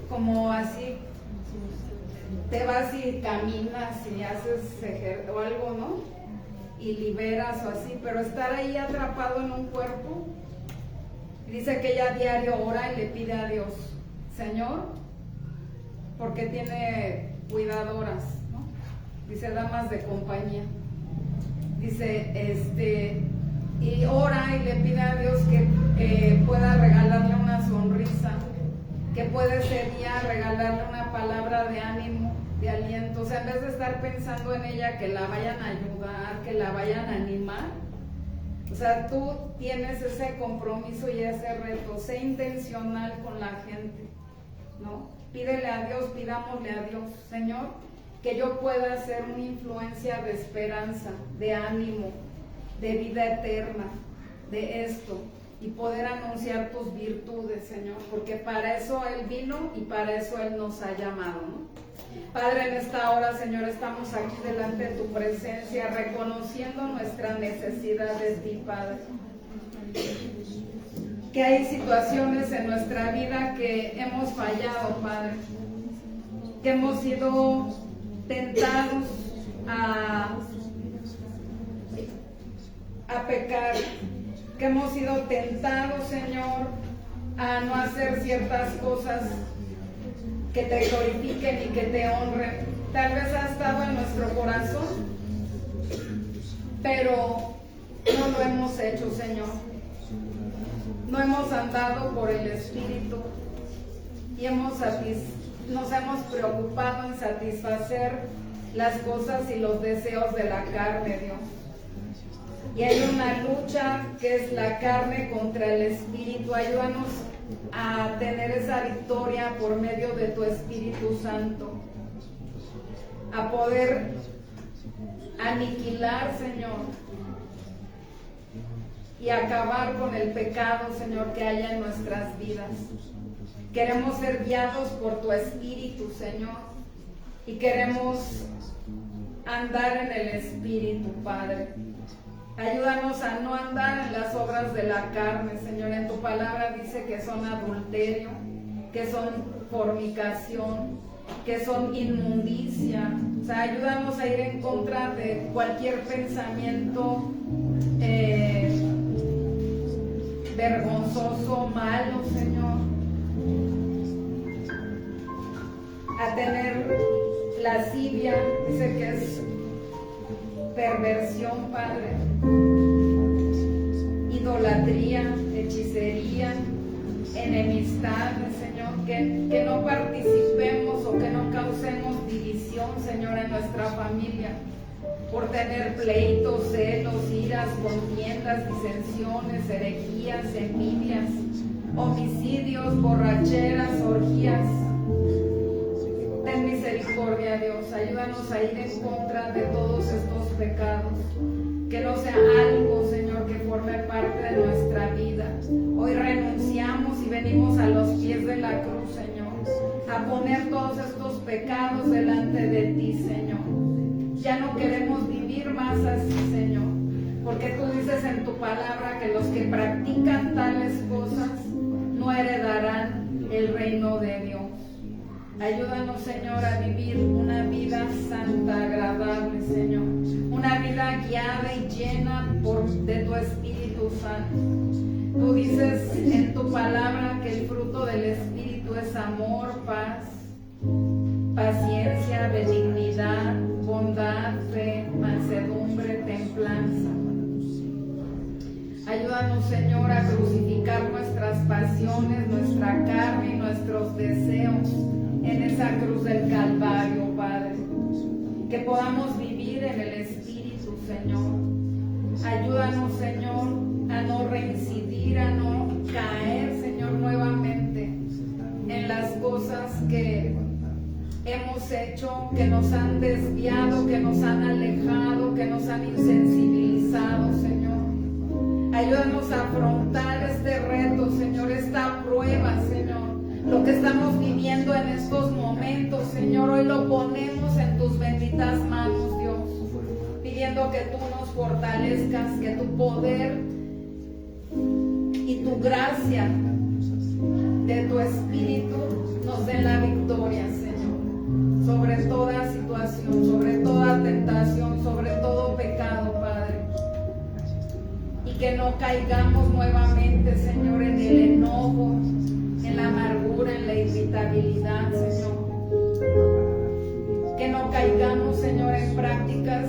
como así, te vas y caminas y haces o algo, ¿no? Y liberas o así, pero estar ahí atrapado en un cuerpo. Dice que ella a diario ora y le pide a Dios, Señor, porque tiene cuidadoras, ¿no? Dice, damas de compañía. Dice, y ora y le pide a Dios que pueda regalarle una sonrisa, que pueda ese día regalarle una palabra de ánimo, de aliento. O sea, en vez de estar pensando en ella, que la vayan a ayudar, que la vayan a animar. O sea, tú tienes ese compromiso y ese reto. Sé intencional con la gente, ¿no? Pídele a Dios, pidámosle a Dios, Señor, que yo pueda ser una influencia de esperanza, de ánimo, de vida eterna, de esto, y poder anunciar tus virtudes, Señor, porque para eso Él vino y para eso Él nos ha llamado, ¿no? Padre, en esta hora, Señor, estamos aquí delante de tu presencia, reconociendo nuestra necesidad de ti, Padre. Que hay situaciones en nuestra vida que hemos fallado, Padre, que hemos sido tentados a pecar, que hemos sido tentados, Señor, a no hacer ciertas cosas que te glorifiquen y que te honren. Tal vez ha estado en nuestro corazón, pero no lo hemos hecho, Señor. No hemos andado por el Espíritu y nos hemos preocupado en satisfacer las cosas y los deseos de la carne, Dios. Y hay una lucha que es la carne contra el Espíritu. Ayúdanos a tener esa victoria por medio de tu Espíritu Santo, a poder aniquilar, Señor, y acabar con el pecado, Señor, que haya en nuestras vidas. Queremos ser guiados por tu Espíritu, Señor, y queremos andar en el Espíritu, Padre. Ayúdanos a no andar en las obras de la carne, Señor. En tu palabra dice que son adulterio, que son fornicación, que son inmundicia. O sea, ayúdanos a ir en contra de cualquier pensamiento vergonzoso, malo, Señor. A tener lascivia, dice que es perversión, Padre, idolatría, hechicería, enemistades, Señor, que no participemos o que no causemos división, Señor, en nuestra familia, por tener pleitos, celos, iras, contiendas, disensiones, herejías, envidias, homicidios, borracheras, orgías. Ten misericordia, Dios, ayúdanos a ir en contra de todos estos pecados, que no sea algo, Señor, que forme parte de nuestra vida. Hoy renunciamos y venimos a los pies de la cruz, Señor, a poner todos estos pecados delante de ti, Señor. Ya no queremos vivir más así, Señor, porque tú dices en tu palabra que los que practican tales cosas no heredarán el reino de Dios. Ayúdanos, Señor, a vivir una vida santa, agradable, Señor. Una vida guiada y llena de tu Espíritu Santo. Tú dices en tu palabra que el fruto del Espíritu es amor, paz, paciencia, benignidad, bondad, fe, mansedumbre, templanza. Ayúdanos, Señor, a crucificar nuestras pasiones, nuestra carne y nuestros deseos en esa cruz del Calvario, Padre. Que podamos vivir en el Espíritu, Señor. Ayúdanos, Señor, a no reincidir, a no caer, Señor, nuevamente en las cosas que hemos hecho, que nos han desviado, que nos han alejado, que nos han insensibilizado, Señor. Ayúdanos a afrontar este reto, Señor, esta prueba, Señor. Lo que estamos viviendo en estos momentos, Señor, hoy lo ponemos en tus benditas manos, Dios, pidiendo que tú nos fortalezcas, que tu poder y tu gracia de tu Espíritu nos den la victoria, Señor, sobre toda situación, sobre toda tentación, sobre todo pecado, Padre. Y que no caigamos nuevamente, Señor, en el enojo, en la amargura, en la irritabilidad, Señor. Que no caigamos, Señor, en prácticas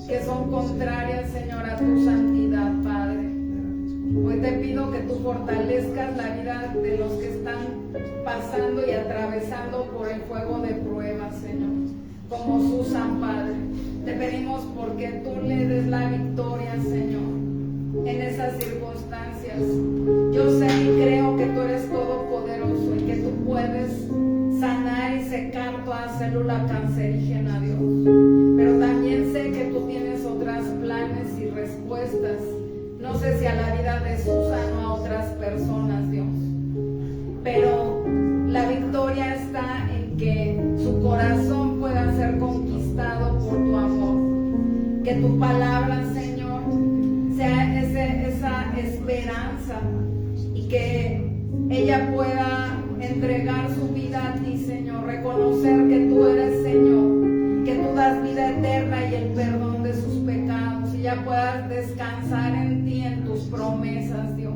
que son contrarias, Señor, a tu santidad, Padre. Hoy te pido que tú fortalezcas la vida de los que están pasando y atravesando por el fuego de pruebas, Señor, como Susan, Padre. Te pedimos porque tú le des la victoria, Señor, en esas circunstancias. Yo sé y creo que tú eres todopoderoso y que tú puedes sanar y secar toda célula cancerígena, Dios. Pero también sé que tú tienes otros planes y respuestas. No sé si a la vida de Susan o a otras personas, Dios. Pero la victoria está en que su corazón pueda ser conquistado por tu amor. Que tu palabra, Señor, sea esa esperanza y que ella pueda entregar su vida a ti, Señor, reconocer que tú eres Señor ella pueda descansar en ti, en tus promesas, Dios.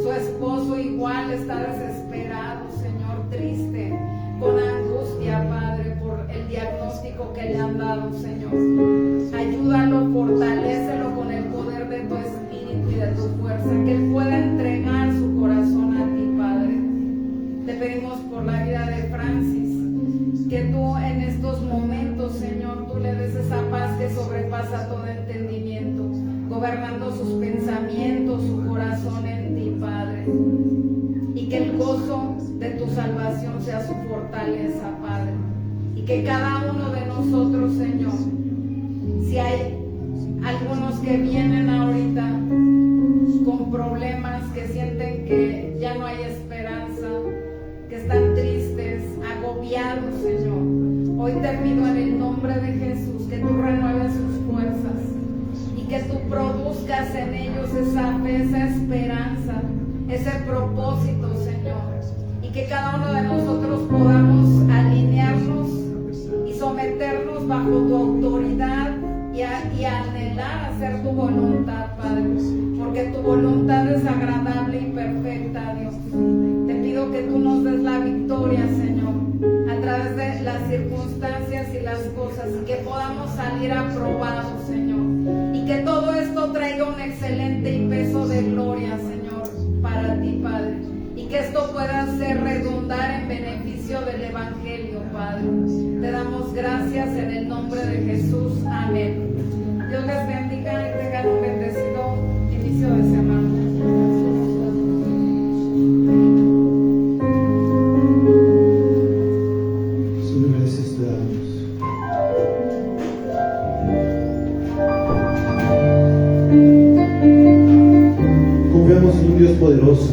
Su esposo igual está desesperado, Señor, triste, con angustia, Padre, por el diagnóstico que le han dado, Señor. Ayúdalo, fortalécelo con el poder de tu espíritu y de tu fuerza, que él pueda entregar su corazón a ti, Padre. Te pedimos por la vida de Francis, que tú en estos momentos, Señor, tú le des esa paz que sobrepasa todo entendimiento, gobernando sus pensamientos, su corazón en ti, Padre. Y que el gozo de tu salvación sea su fortaleza, Padre. Y que cada uno de nosotros, Señor, si hay algunos que vienen ahorita con problemas, que sienten que ya no hay esperanza, que están tristes, agobiados, Señor, hoy te pido en el nombre de Jesús que tú renueves sus fuerzas y que tú produzcas en ellos esa fe, esa esperanza, ese propósito, Señor, y que cada uno de nosotros podamos alinearnos y someternos bajo tu autoridad y anhelar hacer tu voluntad, Padre, porque tu voluntad es agradable y perfecta, Dios. Te pido que tú nos des la victoria, Señor, a través de las circunstancias y las cosas, y que podamos salir aprobados, Señor, y que todo esto traiga un excelente y peso de gloria, Señor, para ti, Padre, y que esto pueda ser redundar en beneficio del Evangelio, Padre. Te damos gracias en el nombre de Jesús. Amén. Dios les bendiga y tengan un bendecido inicio de semana. Señor, gracias te damos. Confiamos en un Dios poderoso,